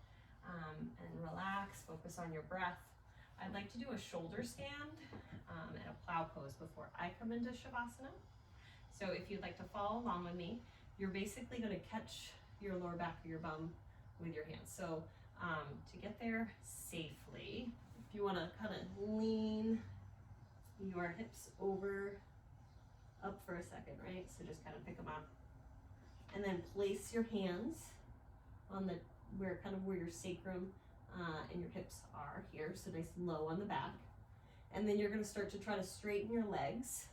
and relax, focus on your breath. I'd like to do a shoulder stand and a plow pose before I come into Shavasana. So if you'd like to follow along with me, you're basically going to catch your lower back of your bum with your hands. So to get there safely, if you want to kind of lean your hips up for a second, right? So just kind of pick them up and then place your hands on where your sacrum and your hips are here. So nice and low on the back. And then you're going to start to try to straighten your legs,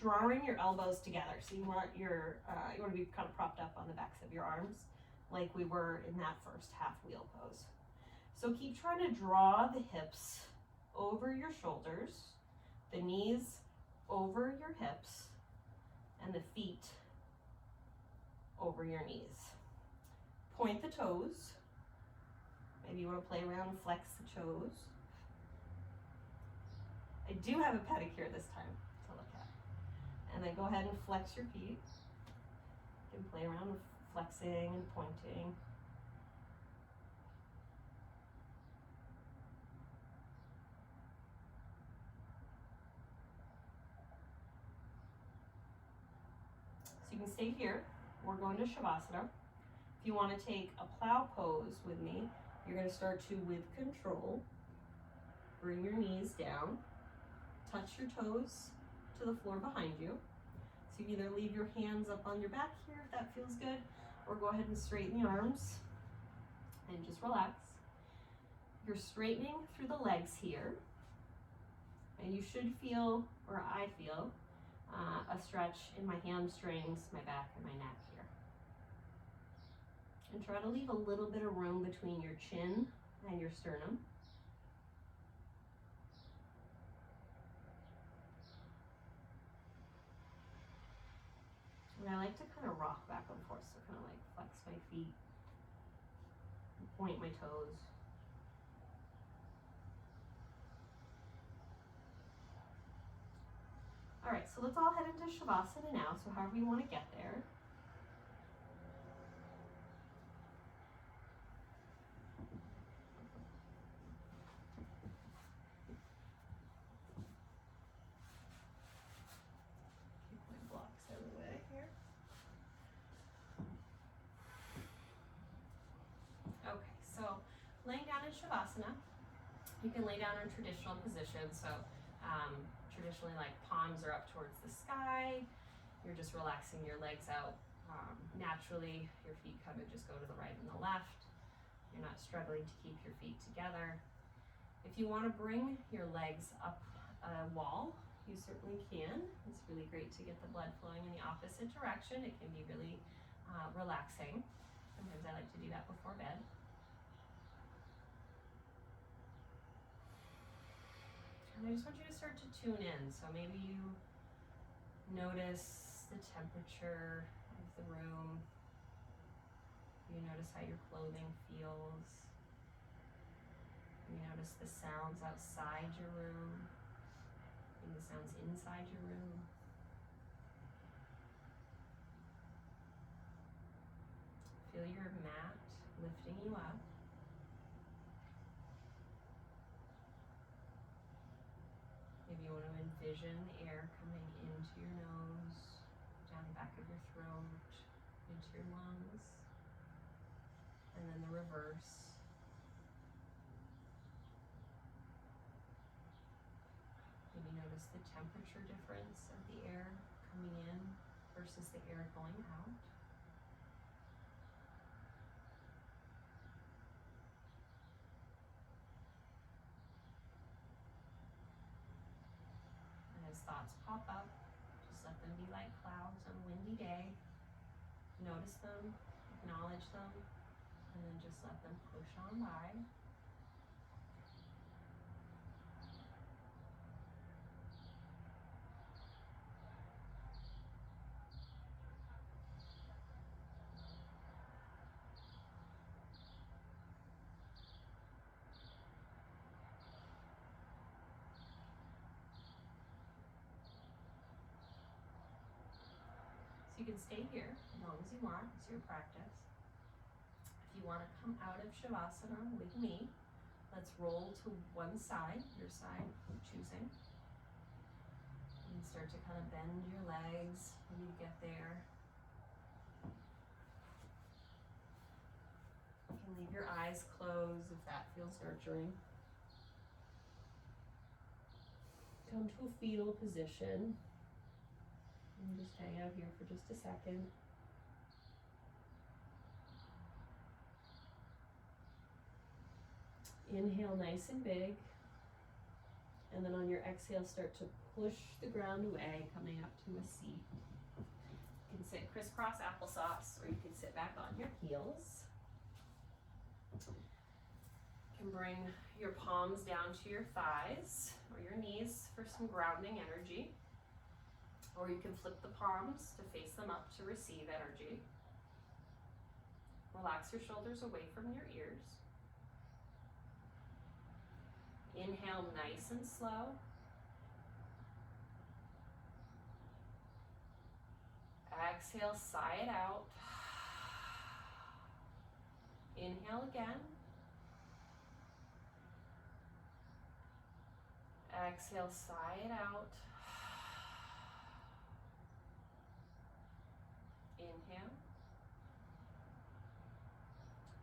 drawing your elbows together. So you want you want to be kind of propped up on the backs of your arms like we were in that first half wheel pose. So keep trying to draw the hips over your shoulders, the knees over your hips, and the feet over your knees. Point the toes. Maybe you want to play around and flex the toes. I do have a pedicure this time to look at. And then go ahead and flex your feet. You can play around with flexing and pointing. So you can stay here. We're going to Shavasana. If you want to take a plow pose with me, you're going to start to, with control, bring your knees down, touch your toes to the floor behind you. So you can either leave your hands up on your back here if that feels good, or go ahead and straighten the arms and just relax. You're straightening through the legs here, and you should feel, or I feel, a stretch in my hamstrings, my back, and my neck here. And try to leave a little bit of room between your chin and your sternum. And I like to kind of rock back and forth, so kind of like flex my feet, point my toes. All right, so let's all head into Shavasana now, so however you want to get there. Keep my blocks out of the way here. Okay, so laying down in Shavasana, you can lay down in traditional position. So traditionally, like palms are up towards the sky. You're just relaxing your legs out. Naturally, your feet kind of just go to the right and the left. You're not struggling to keep your feet together. If you want to bring your legs up a wall, you certainly can. It's really great to get the blood flowing in the opposite direction. It can be really relaxing. Sometimes I like to do that before bed. And I just want you to start to tune in. So maybe you notice the temperature of the room. You notice how your clothing feels. You notice the sounds outside your room and the sounds inside your room. Feel your mat lifting you up. Maybe you want to envision the air coming into your nose, down the back of your throat, into your lungs, and then the reverse. Maybe notice the temperature difference of the air coming in versus the air going out. As thoughts pop up, just let them be like clouds on a windy day. Notice them, acknowledge them, and then just let them push on by. can stay here as long as you want. It's your practice. If you want to come out of Shavasana with me, let's roll to one side, your side of choosing. And start to kind of bend your legs when you get there. You can leave your eyes closed if that feels nurturing. Come to a fetal position. And just hang out here for just a second. Inhale nice and big. And then on your exhale, start to push the ground away, coming up to a seat. You can sit crisscross applesauce, or you can sit back on your heels. You can bring your palms down to your thighs or your knees for some grounding energy. Or you can flip the palms to face them up to receive energy. Relax your shoulders away from your ears. Inhale nice and slow. Exhale, sigh it out. Inhale again. Exhale, sigh it out. Inhale.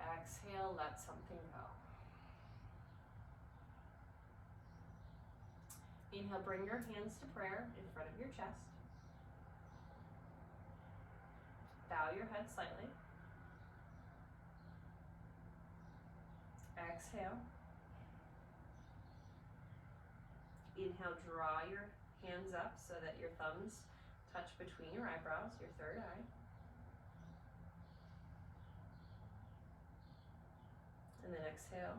Exhale, let something go. Inhale, bring your hands to prayer in front of your chest. Bow your head slightly. Exhale. Inhale, draw your hands up so that your thumbs touch between your eyebrows, your third eye. And then exhale.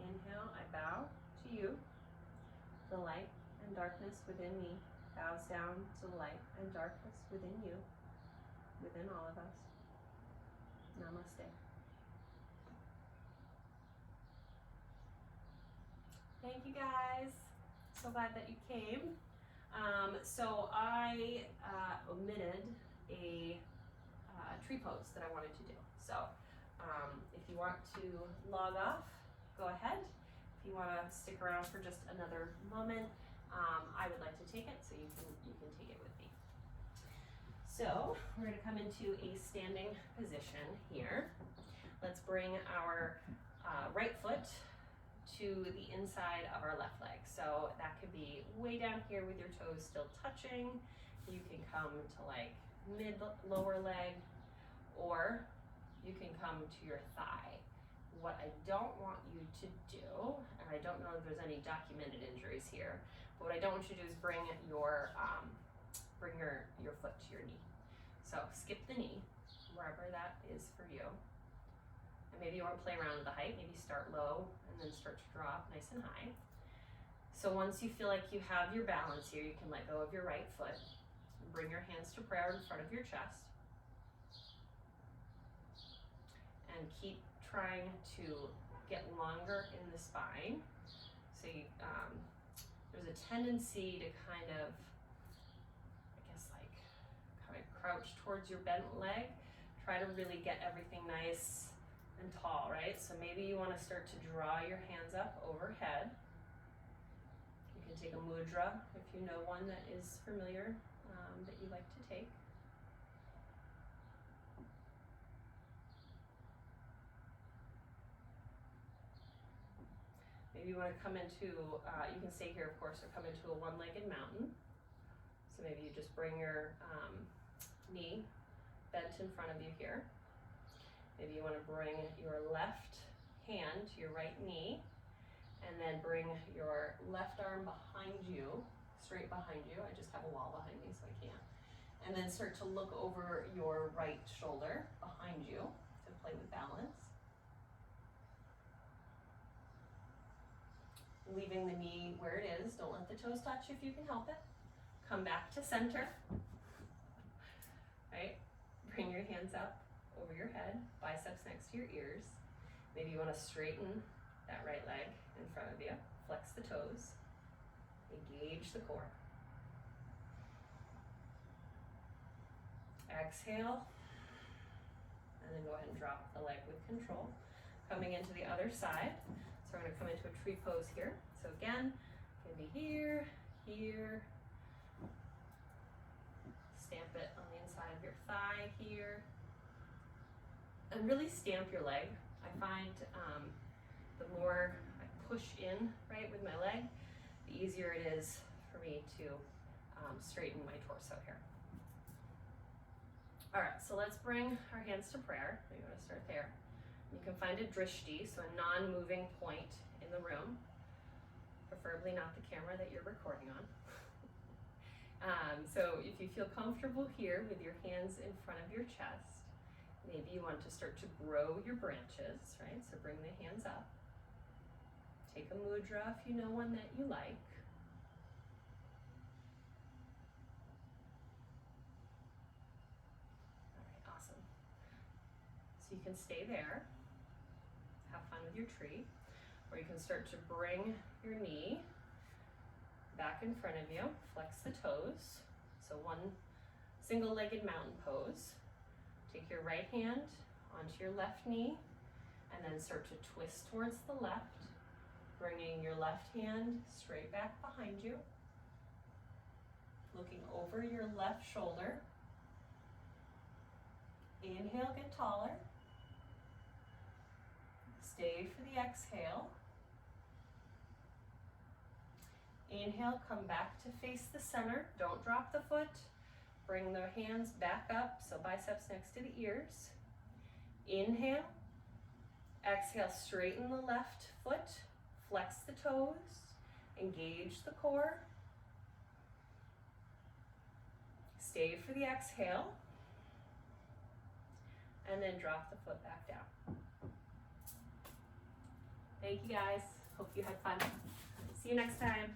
Inhale, I bow to you. The light and darkness within me bows down to the light and darkness within you, within all of us. Namaste. Thank you guys. So glad that you came. So I omitted a tree pose that I wanted to do. So if you want to log off, go ahead. If you want to stick around for just another moment, I would like to take it, so you can take it with me. So we're going to come into a standing position here. Let's bring our right foot to the inside of our left leg. So that could be way down here with your toes still touching. You can come to like mid lower leg, or you can come to your thigh. What I don't want you to do, and I don't know if there's any documented injuries here, but what I don't want you to do is bring your foot to your knee. So skip the knee, wherever that is for you. And maybe you want to play around with the height, maybe start low and then start to drop nice and high. So once you feel like you have your balance here, you can let go of your right foot. Bring your hands to prayer in front of your chest. And keep trying to get longer in the spine. So you, there's a tendency to kind of crouch towards your bent leg. Try to really get everything nice and tall, right? So maybe you want to start to draw your hands up overhead. You can take a mudra if you know one that is familiar, that you like to take. Maybe you want to come into, you can stay here of course, or come into a one-legged mountain. So maybe you just bring your knee bent in front of you here. Maybe you want to bring your left hand to your right knee, and then bring your left arm behind you, straight behind you. I just have a wall behind me, so I can't. And then start to look over your right shoulder behind you to play with balance. Leaving the knee where it is. Don't let the toes touch if you can help it. Come back to center. Right? Bring your hands up over your head, biceps next to your ears. Maybe you want to straighten that right leg in front of you. Flex the toes. Engage the core. Exhale. And then go ahead and drop the leg with control. Coming into the other side. So we're going to come into a tree pose here. So again, going to be here, here. Stamp it on the inside of your thigh here. And really stamp your leg. I find the more I push in, right, with my leg, the easier it is for me to straighten my torso here. All right, so let's bring our hands to prayer. I'm going to start there. You can find a drishti, so a non-moving point in the room, preferably not the camera that you're recording on. So if you feel comfortable here with your hands in front of your chest, maybe you want to start to grow your branches, right? So bring the hands up. Take a mudra if you know one that you like. All right, awesome. So you can stay there, have fun with your tree, or you can start to bring your knee back in front of you, flex the toes. So one single-legged mountain pose. Take your right hand onto your left knee and then start to twist towards the left, bringing your left hand straight back behind you, looking over your left shoulder. Inhale, get taller. Stay for the exhale. Inhale, come back to face the center. Don't drop the foot. Bring the hands back up, so biceps next to the ears. Inhale. Exhale, straighten the left foot. Flex the toes. Engage the core. Stay for the exhale. And then drop the foot back down. Thank you guys. Hope you had fun. See you next time.